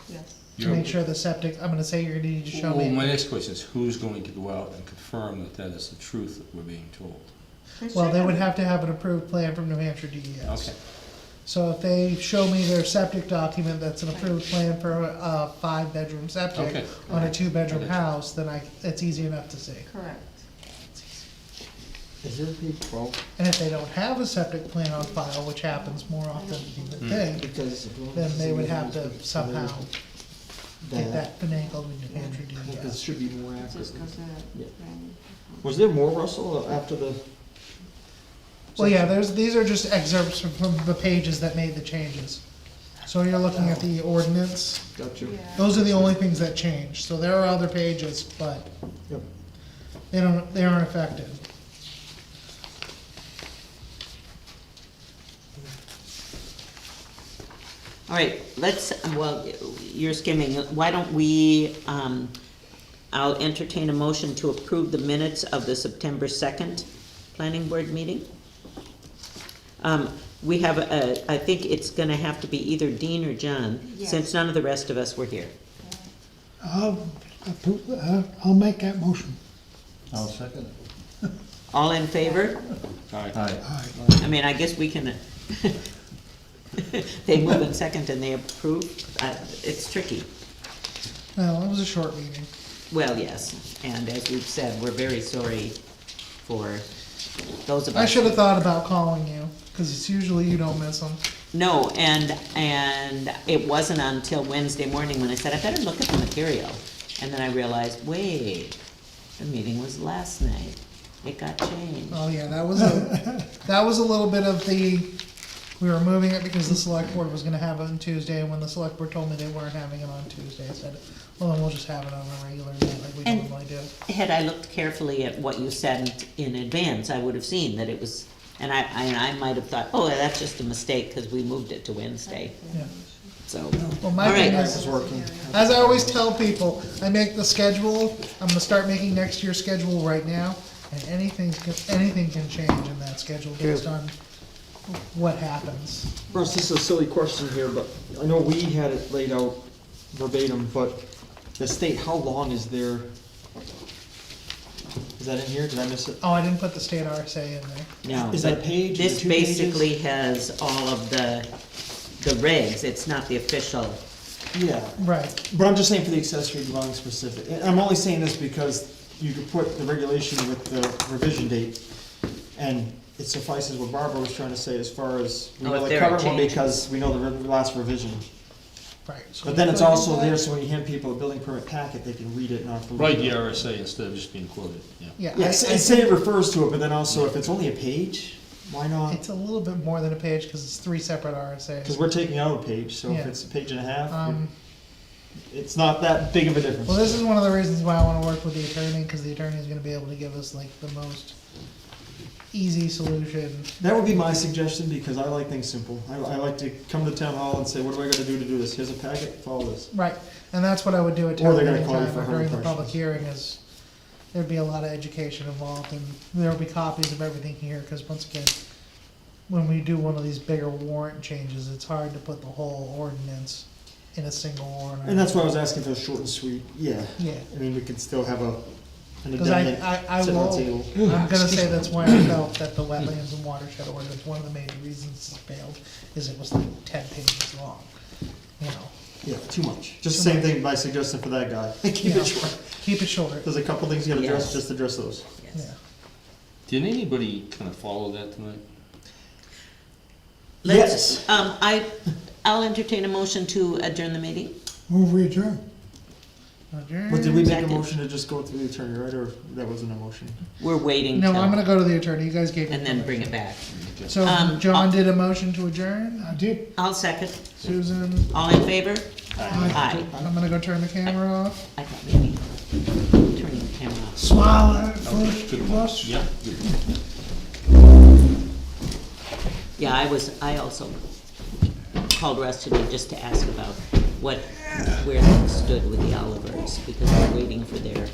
Yes. To make sure the septic, I'm gonna say you're gonna need to show Well, my me. next question is, who's going to go out and confirm that that is the truth that we're being told? Well, they would have to have an approved plan from New Hampshire DES. Okay. So if they show me their septic document that's an approved plan for a 5-bedroom septic Okay. on a 2-bedroom I get you. house, then it's easy enough to see. Correct. Is there a page 12? And if they don't have a septic plan on file, which happens more often than you would think, Because. then they would have to somehow get That, that finagled with New Hampshire I think this DES. should be more It accurate. just goes Yeah. to. Was there more, Russell, after the? Well, yeah, these are just excerpts from the pages that made the changes. So you're looking at the ordinance, Got you. Yeah. those are the only things that changed, so there are other pages, but Yep. they aren't affected. All right, well, you're skimming, why don't we, I'll entertain a motion to approve the minutes of the September 2nd planning board meeting. We have, I think it's gonna have to be either Dean or John, Yes. since none of the rest of us were here. I'll make that motion. I'll second it. All in favor? All right. Aye. I mean, I guess we can, they move in second and they approve, it's tricky. Well, it was a short meeting. Well, yes, and as we've said, we're very sorry for those of us. I should have thought about calling you, cause it's usually you don't miss them. No, and it wasn't until Wednesday morning when I said, I better look at the material. And then I realized, wait, the meeting was last night. It got changed. Oh, yeah, that was a little bit of we were moving it because the select board was gonna have it on Tuesday, and when the select board told me they weren't having it on Tuesday, I said, well, then we'll just have it on a regular night like we And- normally do. Had I looked carefully at what you sent in advance, I would have seen that it was, and I might have thought, oh, that's just a mistake, because we moved it to Wednesday, Yeah. so. Well, my All thing right. is, working. as I always tell people, I make the schedule, I'm gonna start making next year's schedule right now, and anything can change in that schedule based on what happens. Russ, this is a silly question here, but I know we had it laid out verbatim, but the state, how long is their, is that in here? Did I miss it? Oh, I didn't put the state RSA in there. No, Is that but a page? Is it this 2 pages? basically has all of the regs, it's not the official. Yeah, Right, but I'm just saying for the accessory dwelling specific. And I'm only saying this because you could put the regulation with the revision date, and it suffices what Barbara was trying to say as far as, we Oh, know if the there are current one changes. because we know the last revision. right. So But then it's also there, so when you hand people a building permit packet, they can read it and not. Write the RSA instead of just being quoted, yeah. Yeah, Yeah, I say it refers to it, but then also if it's only a page, why not? it's a little bit more than a page, cause it's 3 separate Because RSAs. we're taking out a page, so if Yeah. it's a page and a half, Um, it's not that big of a difference. well, this is one of the reasons why I wanna work with the attorney, cause the attorney is gonna be able to give us like the most easy solution. That would be my suggestion, because I like things simple. I like to come to town hall and say, what do I gotta do to do this? Here's a packet, follow this. Right, and that's what I would do at Or town they're gonna meeting call you time for or 100 during the public questions. hearing is, there'd be a lot of education involved, and there'll be copies of everything here, cause once again, when we do one of these bigger warrant changes, it's hard to put the whole ordinance in a single warrant. And that's why I was asking for short and sweet, yeah. Yeah. I mean, we could still have an Cause addendum I sitting on will, the table. I'm gonna say that's why I felt that the wetlands and watershed ordinance, one of the major reasons it failed is it was like 10 pages long, you know. Yeah, too much. Just the same thing by suggesting for that guy. Keep Yeah. it short. Keep it short, There's a couple things you gotta address, Yes. just address those. Yes. yeah. Did anybody kind of follow that tonight? Let's, I'll entertain a motion to adjourn the meeting. Move we adjourn. Adjourn. But did we make a Second. motion to just go through the attorney, right, or that wasn't a motion? We're waiting No, till, I'm gonna go to the attorney, you guys gave me. and then bring it permission. back. So, John did a motion to adjourn, I did. I'll second. Susan, All in favor? Aye. Aye. I'm gonna go turn the camera off. I thought maybe turning the camera off. smile at it first, Good one. Russ? Yep. Yeah, I also called Russ today just to ask about where things stood with the Olivers, because we're waiting for their